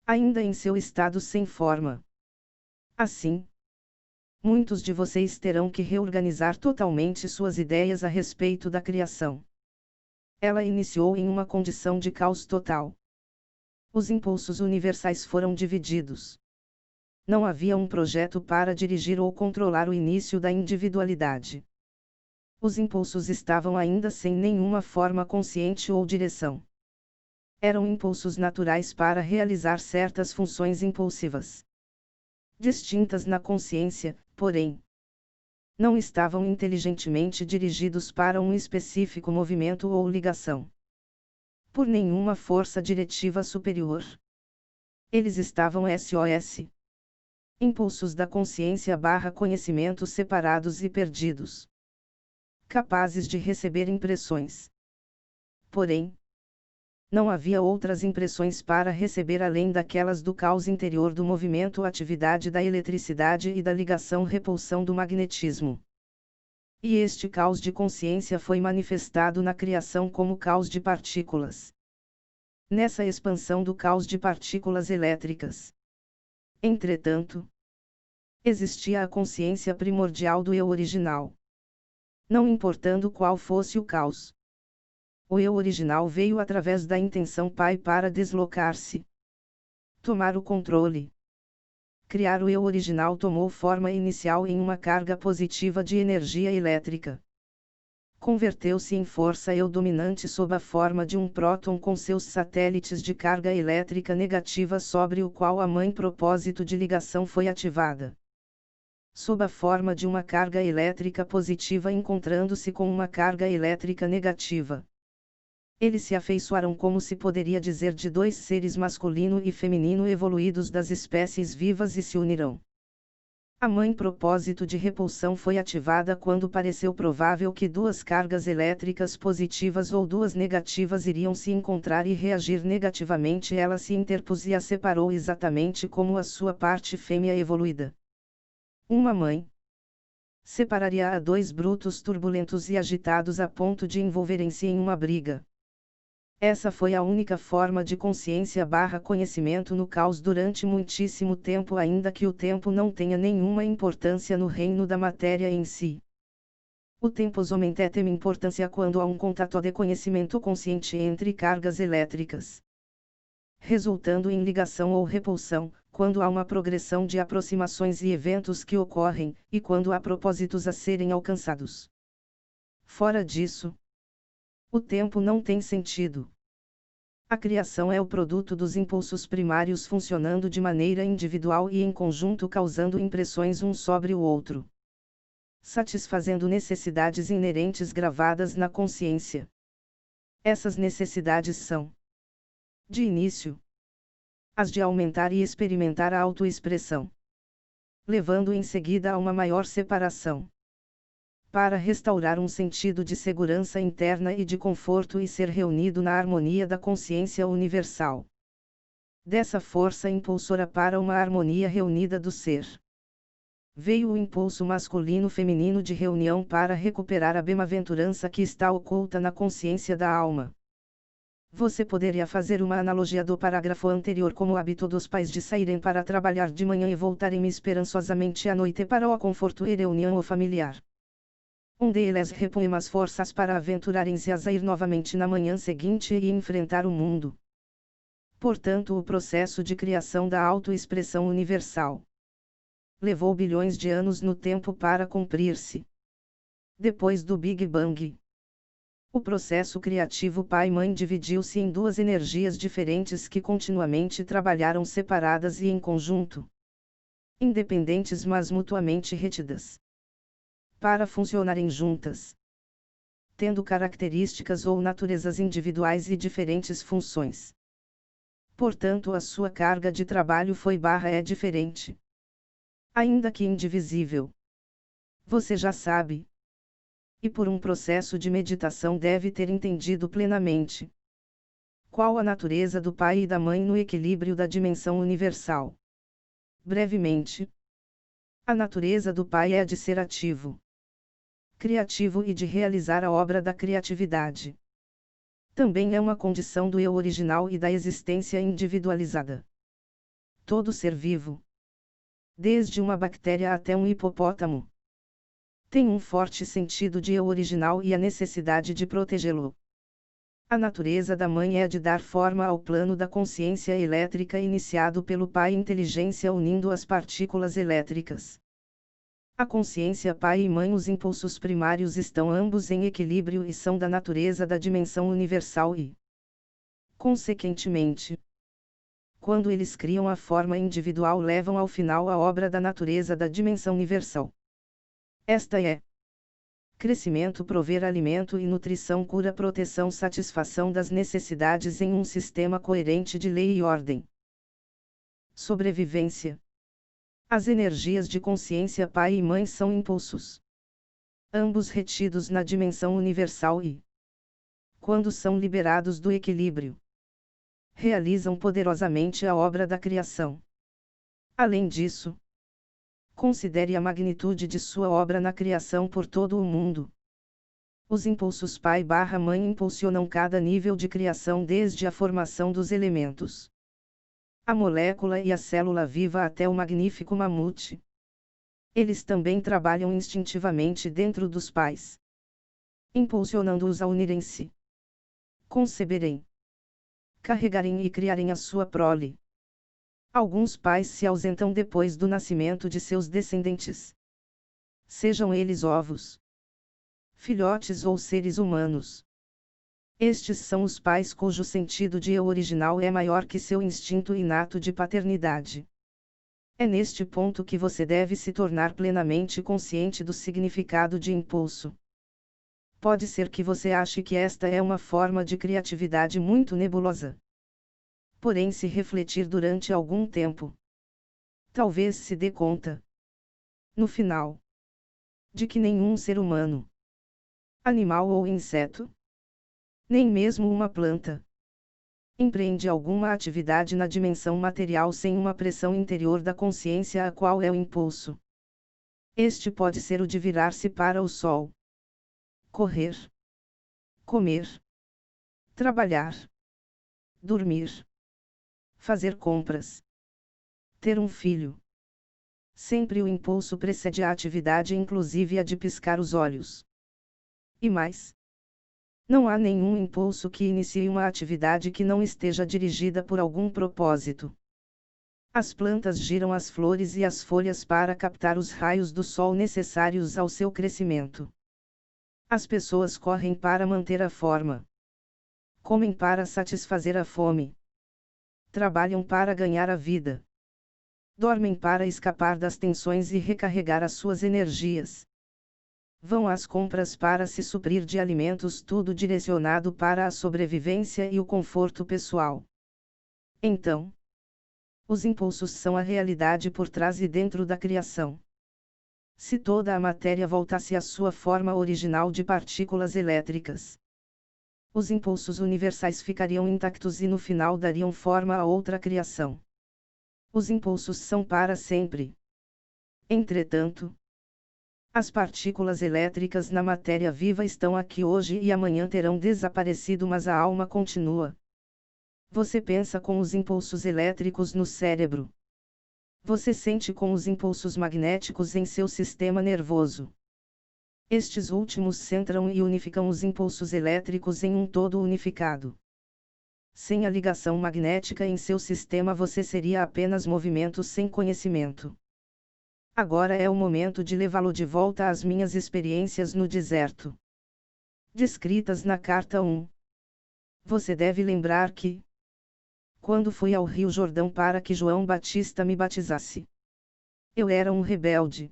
ainda em seu estado sem forma. Assim, muitos de vocês terão que reorganizar totalmente suas ideias a respeito da criação. Ela iniciou em uma condição de caos total. Os impulsos universais foram divididos. Não havia um projeto para dirigir ou controlar o início da individualidade. Os impulsos estavam ainda sem nenhuma forma consciente ou direção. Eram impulsos naturais para realizar certas funções impulsivas, distintas na consciência, porém, não estavam inteligentemente dirigidos para um específico movimento ou ligação, por nenhuma força diretiva superior. Eles estavam SOS. Impulsos da consciência / conhecimento separados e perdidos, capazes de receber impressões. Porém, não havia outras impressões para receber além daquelas do caos interior do movimento, atividade da eletricidade e da ligação-repulsão do magnetismo. E este caos de consciência foi manifestado na criação como caos de partículas. Nessa expansão do caos de partículas elétricas, entretanto, existia a consciência primordial do eu original. Não importando qual fosse o caos, o eu original veio através da intenção pai para deslocar-se, tomar o controle. Criar o eu original tomou forma inicial em uma carga positiva de energia elétrica, converteu-se em força eu dominante sob a forma de um próton com seus satélites de carga elétrica negativa sobre o qual a mãe propósito de ligação foi ativada. Sob a forma de uma carga elétrica positiva encontrando-se com uma carga elétrica negativa. Eles se afeiçoaram, como se poderia dizer, de dois seres masculino e feminino evoluídos das espécies vivas e se unirão. A mãe propósito de repulsão foi ativada quando pareceu provável que duas cargas elétricas positivas ou duas negativas iriam se encontrar e reagir negativamente. Ela se interpôs e a separou exatamente como a sua parte fêmea evoluída. Uma mãe separaria a dois brutos turbulentos e agitados a ponto de envolverem-se em uma briga. Essa foi a única forma de consciência/conhecimento no caos durante muitíssimo tempo, ainda que o tempo não tenha nenhuma importância no reino da matéria em si. O tempo somente tem importância quando há um contato de conhecimento consciente entre cargas elétricas, resultando em ligação ou repulsão, quando há uma progressão de aproximações e eventos que ocorrem, e quando há propósitos a serem alcançados. Fora disso, o tempo não tem sentido. A criação é o produto dos impulsos primários funcionando de maneira individual e em conjunto, causando impressões um sobre o outro, satisfazendo necessidades inerentes gravadas na consciência. Essas necessidades são, de início, as de aumentar e experimentar a autoexpressão, levando em seguida a uma maior separação, para restaurar um sentido de segurança interna e de conforto e ser reunido na harmonia da consciência universal. Dessa força impulsora para uma harmonia reunida do ser, veio o impulso masculino-feminino de reunião para recuperar a bem-aventurança que está oculta na consciência da alma. Você poderia fazer uma analogia do parágrafo anterior como o hábito dos pais de saírem para trabalhar de manhã e voltarem esperançosamente à noite para o conforto e reunião familiar. Um deles repõe as forças para aventurarem-se a sair novamente na manhã seguinte e enfrentar o mundo. Portanto, o processo de criação da autoexpressão universal levou bilhões de anos no tempo para cumprir-se. Depois do Big Bang, o processo criativo pai-mãe dividiu-se em duas energias diferentes que continuamente trabalharam separadas e em conjunto, independentes mas mutuamente retidas, para funcionarem juntas, tendo características ou naturezas individuais e diferentes funções. Portanto, a sua carga de trabalho é diferente, ainda que indivisível. Você já sabe, e por um processo de meditação deve ter entendido plenamente, qual a natureza do pai e da mãe no equilíbrio da dimensão universal. Brevemente, a natureza do pai é a de ser ativo, criativo e de realizar a obra da criatividade. Também é uma condição do eu original e da existência individualizada. Todo ser vivo, desde uma bactéria até um hipopótamo, tem um forte sentido de eu original e a necessidade de protegê-lo. A natureza da mãe é a de dar forma ao plano da consciência elétrica iniciado pelo pai inteligência unindo as partículas elétricas. A consciência pai e mãe, os impulsos primários estão ambos em equilíbrio e são da natureza da dimensão universal e, consequentemente, quando eles criam a forma individual levam ao final a obra da natureza da dimensão universal. Esta é: crescimento, prover alimento e nutrição, cura, proteção, satisfação das necessidades em um sistema coerente de lei e ordem. Sobrevivência. As energias de consciência pai e mãe são impulsos, ambos retidos na dimensão universal e, quando são liberados do equilíbrio, realizam poderosamente a obra da criação. Além disso, considere a magnitude de sua obra na criação por todo o mundo. Os impulsos pai/mãe impulsionam cada nível de criação desde a formação dos elementos, a molécula e a célula viva até o magnífico mamute. Eles também trabalham instintivamente dentro dos pais, impulsionando-os a unirem-se, conceberem, carregarem e criarem a sua prole. Alguns pais se ausentam depois do nascimento de seus descendentes, sejam eles ovos, filhotes ou seres humanos. Estes são os pais cujo sentido de eu original é maior que seu instinto inato de paternidade. É neste ponto que você deve se tornar plenamente consciente do significado de impulso. Pode ser que você ache que esta é uma forma de criatividade muito nebulosa. Porém, se refletir durante algum tempo, talvez se dê conta, no final, de que nenhum ser humano, animal ou inseto, nem mesmo uma planta, empreende alguma atividade na dimensão material sem uma pressão interior da consciência, a qual é o impulso. Este pode ser o de virar-se para o sol, correr, comer, trabalhar, dormir, fazer compras, ter um filho. Sempre o impulso precede a atividade, inclusive a de piscar os olhos. E mais, não há nenhum impulso que inicie uma atividade que não esteja dirigida por algum propósito. As plantas giram as flores e as folhas para captar os raios do sol necessários ao seu crescimento. As pessoas correm para manter a forma. Comem para satisfazer a fome. Trabalham para ganhar a vida. Dormem para escapar das tensões e recarregar as suas energias. Vão às compras para se suprir de alimentos, tudo direcionado para a sobrevivência e o conforto pessoal. Então, os impulsos são a realidade por trás e dentro da criação. Se toda a matéria voltasse à sua forma original de partículas elétricas, os impulsos universais ficariam intactos e no final dariam forma a outra criação. Os impulsos são para sempre. Entretanto, as partículas elétricas na matéria viva estão aqui hoje e amanhã terão desaparecido, mas a alma continua. Você pensa com os impulsos elétricos no cérebro. Você sente com os impulsos magnéticos em seu sistema nervoso. Estes últimos centram e unificam os impulsos elétricos em um todo unificado. Sem a ligação magnética em seu sistema, você seria apenas movimento sem conhecimento. Agora é o momento de levá-lo de volta às minhas experiências no deserto, descritas na carta 1. Você deve lembrar que, quando fui ao Rio Jordão para que João Batista me batizasse, eu era um rebelde,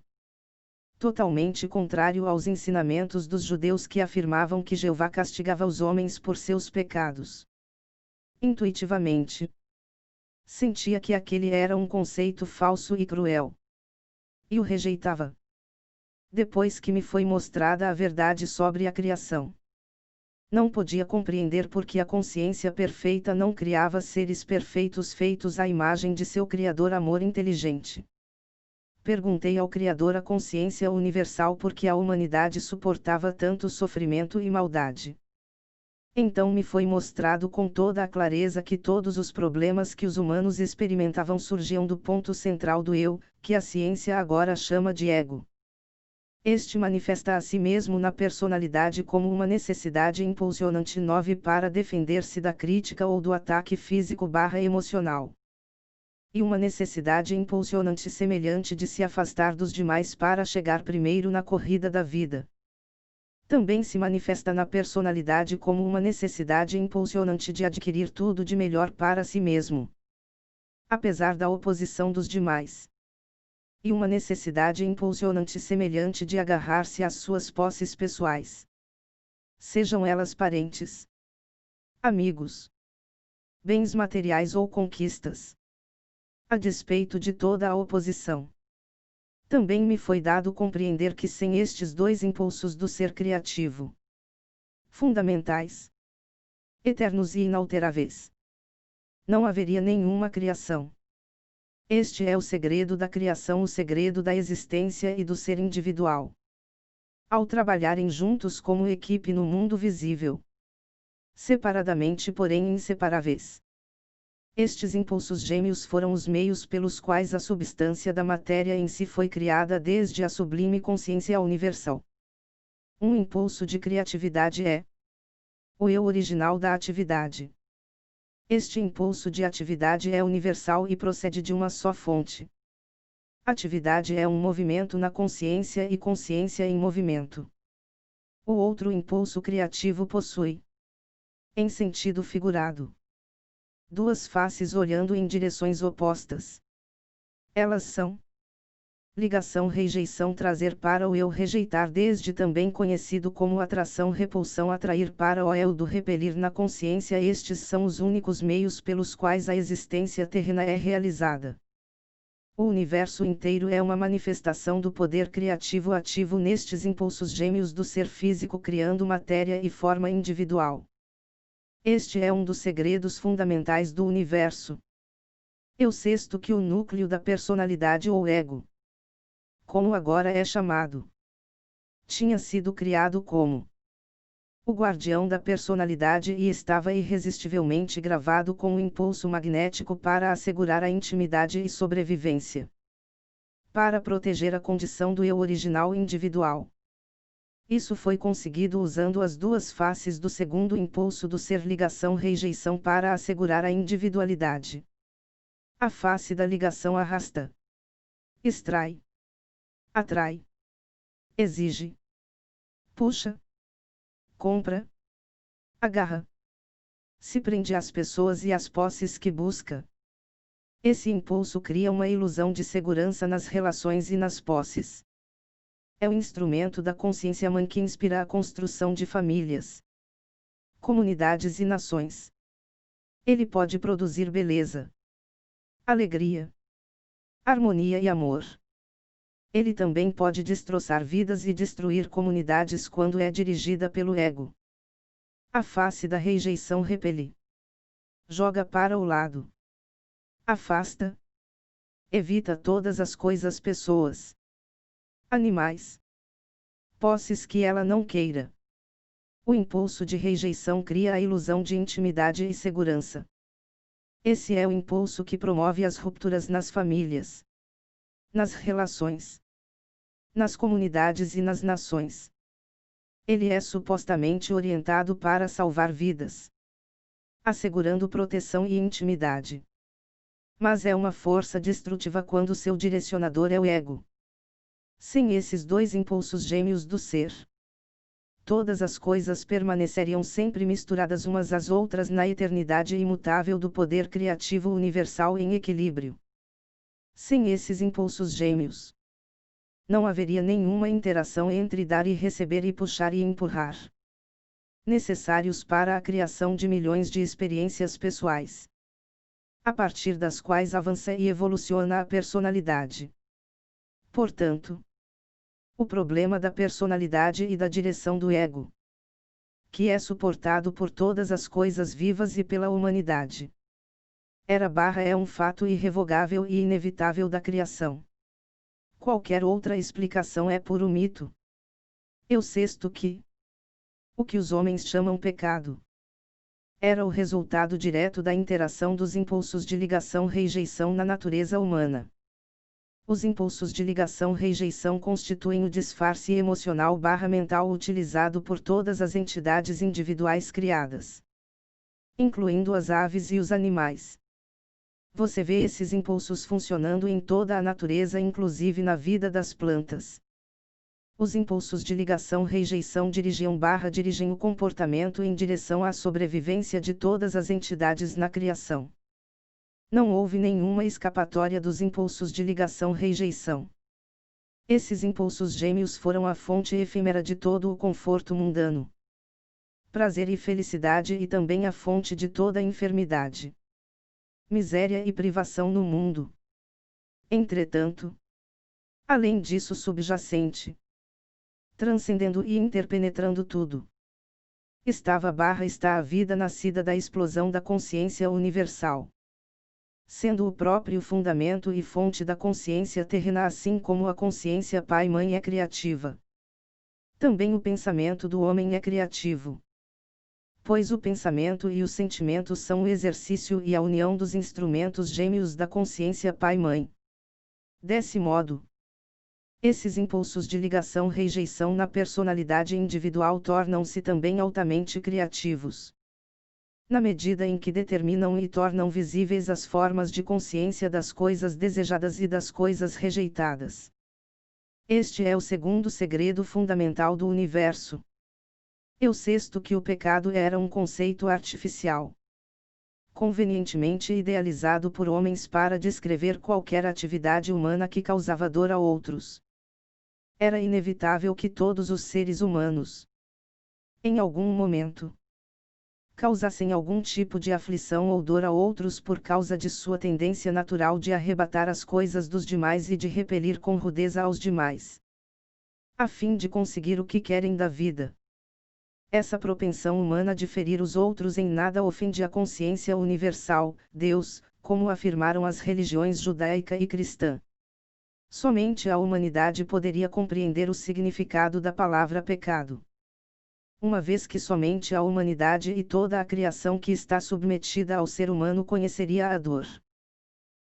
totalmente contrário aos ensinamentos dos judeus que afirmavam que Jeová castigava os homens por seus pecados. Intuitivamente, sentia que aquele era um conceito falso e cruel, e o rejeitava. Depois que me foi mostrada a verdade sobre a criação, não podia compreender por que a consciência perfeita não criava seres perfeitos feitos à imagem de seu Criador amor inteligente. Perguntei ao Criador a consciência universal por que a humanidade suportava tanto sofrimento e maldade. Então me foi mostrado com toda a clareza que todos os problemas que os humanos experimentavam surgiam do ponto central do eu, que a ciência agora chama de ego. Este manifesta a si mesmo na personalidade como uma necessidade impulsionante 9 para defender-se da crítica ou do ataque físico/emocional. E uma necessidade impulsionante semelhante de se afastar dos demais para chegar primeiro na corrida da vida. Também se manifesta na personalidade como uma necessidade impulsionante de adquirir tudo de melhor para si mesmo, apesar da oposição dos demais. E uma necessidade impulsionante semelhante de agarrar-se às suas posses pessoais, sejam elas parentes, amigos, bens materiais ou conquistas, a despeito de toda a oposição. Também me foi dado compreender que sem estes dois impulsos do ser criativo, fundamentais, eternos e inalteráveis, não haveria nenhuma criação. Este é o segredo da criação, o segredo da existência e do ser individual. Ao trabalharem juntos como equipe no mundo visível, separadamente porém inseparáveis, estes impulsos gêmeos foram os meios pelos quais a substância da matéria em si foi criada desde a sublime consciência universal. Um impulso de criatividade é o eu original da atividade. Este impulso de atividade é universal e procede de uma só fonte. Atividade é um movimento na consciência e consciência em movimento. O outro impulso criativo possui, em sentido figurado, duas faces olhando em direções opostas. Elas são: ligação-rejeição, trazer para o eu, rejeitar, desde também conhecido como atração-repulsão, atrair para o eu, do repelir na consciência. Estes são os únicos meios pelos quais a existência terrena é realizada. O universo inteiro é uma manifestação do poder criativo ativo nestes impulsos gêmeos do ser físico, criando matéria e forma individual. Este é um dos segredos fundamentais do universo. Eu sexto que o núcleo da personalidade ou ego, como agora é chamado, tinha sido criado como o guardião da personalidade e estava irresistivelmente gravado com o impulso magnético para assegurar a intimidade e sobrevivência, para proteger a condição do eu original individual. Isso foi conseguido usando as duas faces do segundo impulso do ser, ligação-rejeição, para assegurar a individualidade. A face da ligação arrasta, extrai, atrai, exige, puxa, compra, agarra, se prende às pessoas e às posses que busca. Esse impulso cria uma ilusão de segurança nas relações e nas posses. É o instrumento da consciência mãe que inspira a construção de famílias, comunidades e nações. Ele pode produzir beleza, alegria, harmonia e amor. Ele também pode destroçar vidas e destruir comunidades quando é dirigida pelo ego. A face da rejeição repele, joga para o lado, afasta, evita todas as coisas, pessoas, animais, posses que ela não queira. O impulso de rejeição cria a ilusão de intimidade e segurança. Esse é o impulso que promove as rupturas nas famílias, nas relações, nas comunidades e nas nações. Ele é supostamente orientado para salvar vidas, assegurando proteção e intimidade. Mas é uma força destrutiva quando seu direcionador é o ego. Sem esses dois impulsos gêmeos do ser, todas as coisas permaneceriam sempre misturadas umas às outras na eternidade imutável do poder criativo universal em equilíbrio. Sem esses impulsos gêmeos, não haveria nenhuma interação entre dar e receber e puxar e empurrar, necessários para a criação de milhões de experiências pessoais, a partir das quais avança e evoluciona a personalidade. Portanto, o problema da personalidade e da direção do ego, que é suportado por todas as coisas vivas e pela humanidade, é um fato irrevogável e inevitável da criação. Qualquer outra explicação é puro mito. Eu sexto que o que os homens chamam pecado era o resultado direto da interação dos impulsos de ligação-rejeição na natureza humana. Os impulsos de ligação-rejeição constituem o disfarce emocional/mental utilizado por todas as entidades individuais criadas, incluindo as aves e os animais. Você vê esses impulsos funcionando em toda a natureza, inclusive na vida das plantas. Os impulsos de ligação-rejeição dirigem o comportamento em direção à sobrevivência de todas as entidades na criação. Não houve nenhuma escapatória dos impulsos de ligação-rejeição. Esses impulsos gêmeos foram a fonte efêmera de todo o conforto mundano, prazer e felicidade, e também a fonte de toda enfermidade, miséria e privação no mundo. Entretanto, além disso subjacente, transcendendo e interpenetrando tudo, está a vida nascida da explosão da consciência universal, sendo o próprio fundamento e fonte da consciência terrena, assim como a consciência Pai-Mãe é criativa. Também o pensamento do homem é criativo, pois o pensamento e o sentimento são o exercício e a união dos instrumentos gêmeos da consciência Pai-Mãe. Desse modo, esses impulsos de ligação-rejeição na personalidade individual tornam-se também altamente criativos, na medida em que determinam e tornam visíveis as formas de consciência das coisas desejadas e das coisas rejeitadas. Este é o segundo segredo fundamental do universo. Eu sexto que o pecado era um conceito artificial, convenientemente idealizado por homens para descrever qualquer atividade humana que causava dor a outros. Era inevitável que todos os seres humanos, em algum momento, causassem algum tipo de aflição ou dor a outros por causa de sua tendência natural de arrebatar as coisas dos demais e de repelir com rudeza aos demais, a fim de conseguir o que querem da vida. Essa propensão humana de ferir os outros em nada ofende a consciência universal, Deus, como afirmaram as religiões judaica e cristã. Somente a humanidade poderia compreender o significado da palavra pecado, uma vez que somente a humanidade e toda a criação que está submetida ao ser humano conheceria a dor,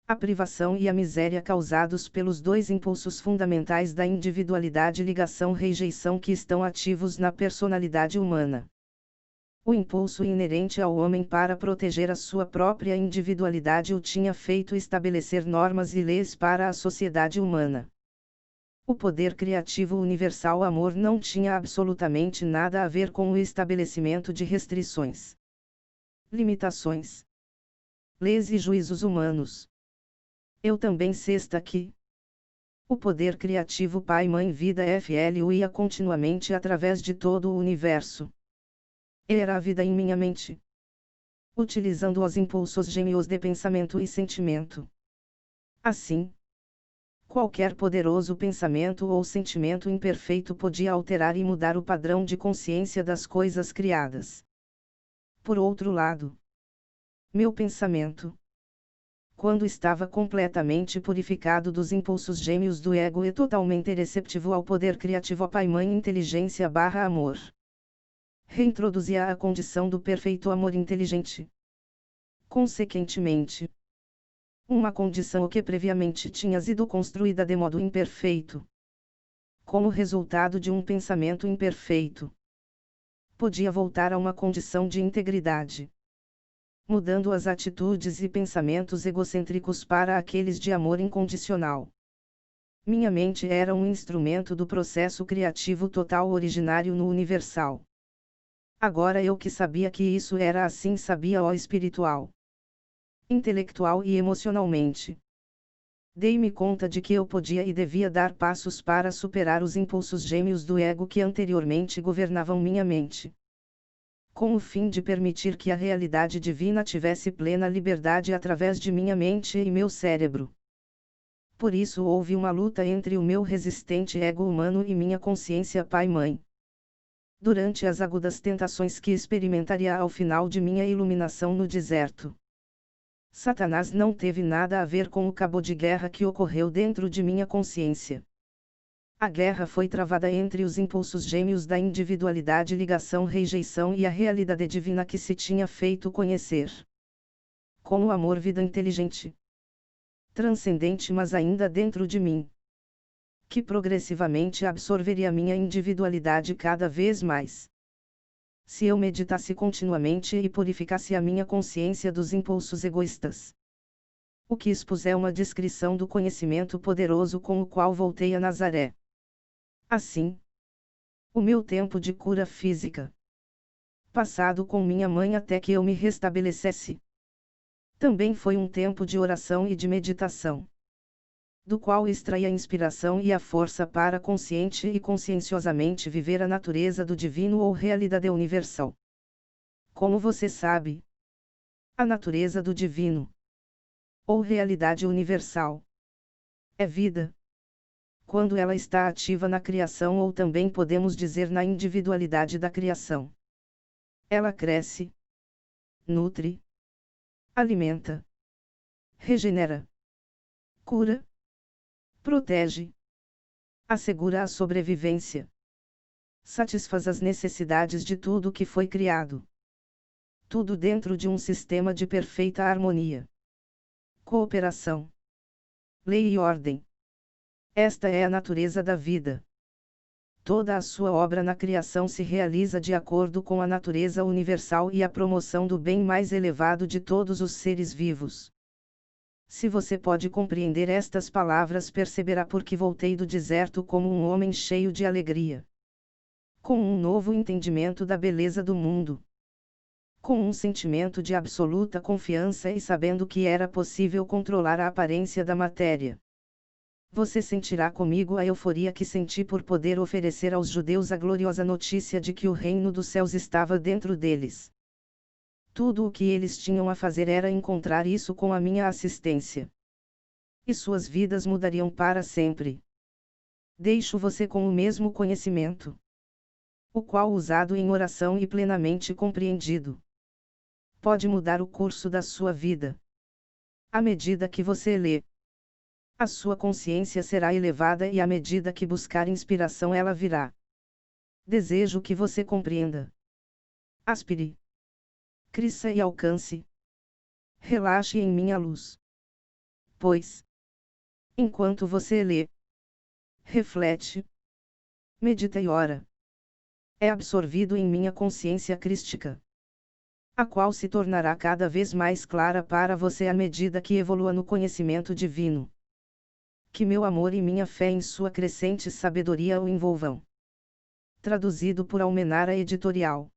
a privação e a miséria causados pelos dois impulsos fundamentais da individualidade e ligação-rejeição que estão ativos na personalidade humana. O impulso inerente ao homem para proteger a sua própria individualidade o tinha feito estabelecer normas e leis para a sociedade humana. O poder criativo universal amor não tinha absolutamente nada a ver com o estabelecimento de restrições, limitações, leis e juízos humanos. Eu também sexta que o poder criativo Pai Mãe Vida fluía continuamente através de todo o universo. Era a vida em minha mente, utilizando os impulsos gêmeos de pensamento e sentimento. Assim, qualquer poderoso pensamento ou sentimento imperfeito podia alterar e mudar o padrão de consciência das coisas criadas. Por outro lado, meu pensamento, quando estava completamente purificado dos impulsos gêmeos do ego e totalmente receptivo ao poder criativo Pai Mãe Inteligência /Amor, reintroduzia a condição do perfeito amor inteligente. Consequentemente, uma condição que previamente tinha sido construída de modo imperfeito, como resultado de um pensamento imperfeito, podia voltar a uma condição de integridade, mudando as atitudes e pensamentos egocêntricos para aqueles de amor incondicional. Minha mente era um instrumento do processo criativo total originário no universal. Agora eu que sabia que isso era assim sabia o espiritual, intelectual e emocionalmente. Dei-me conta de que eu podia e devia dar passos para superar os impulsos gêmeos do ego que anteriormente governavam minha mente, com o fim de permitir que a realidade divina tivesse plena liberdade através de minha mente e meu cérebro. Por isso houve uma luta entre o meu resistente ego humano e minha consciência Pai-Mãe. Durante as agudas tentações que experimentaria ao final de minha iluminação no deserto, Satanás não teve nada a ver com o cabo de guerra que ocorreu dentro de minha consciência. A guerra foi travada entre os impulsos gêmeos da individualidade, ligação-rejeição e a realidade divina que se tinha feito conhecer como amor-vida inteligente, transcendente mas ainda dentro de mim, que progressivamente absorveria minha individualidade cada vez mais. Se eu meditasse continuamente e purificasse a minha consciência dos impulsos egoístas. O que expus é uma descrição do conhecimento poderoso com o qual voltei a Nazaré. Assim, o meu tempo de cura física, passado com minha mãe até que eu me restabelecesse, também foi um tempo de oração e de meditação, do qual extraí a inspiração e a força para consciente e conscienciosamente viver a natureza do divino ou realidade universal. Como você sabe, a natureza do divino, ou realidade universal, é vida. Quando ela está ativa na criação ou também podemos dizer na individualidade da criação. Ela cresce, nutre, alimenta, regenera, cura, protege, assegura a sobrevivência, satisfaz as necessidades de tudo que foi criado. Tudo dentro de um sistema de perfeita harmonia, cooperação, lei e ordem. Esta é a natureza da vida. Toda a sua obra na criação se realiza de acordo com a natureza universal e a promoção do bem mais elevado de todos os seres vivos. Se você pode compreender estas palavras, perceberá por que voltei do deserto como um homem cheio de alegria. Com um novo entendimento da beleza do mundo. Com um sentimento de absoluta confiança e sabendo que era possível controlar a aparência da matéria. Você sentirá comigo a euforia que senti por poder oferecer aos judeus a gloriosa notícia de que o reino dos céus estava dentro deles. Tudo o que eles tinham a fazer era encontrar isso com a minha assistência. E suas vidas mudariam para sempre. Deixo você com o mesmo conhecimento, o qual usado em oração e plenamente compreendido, pode mudar o curso da sua vida. À medida que você lê, a sua consciência será elevada e à medida que buscar inspiração ela virá. Desejo que você compreenda. Aspire. Cresça e alcance. Relaxe em minha luz. Pois, enquanto você lê, reflete, medita e ora, é absorvido em minha consciência crística, a qual se tornará cada vez mais clara para você à medida que evolua no conhecimento divino. Que meu amor e minha fé em sua crescente sabedoria o envolvam. Traduzido por Almenara Editorial.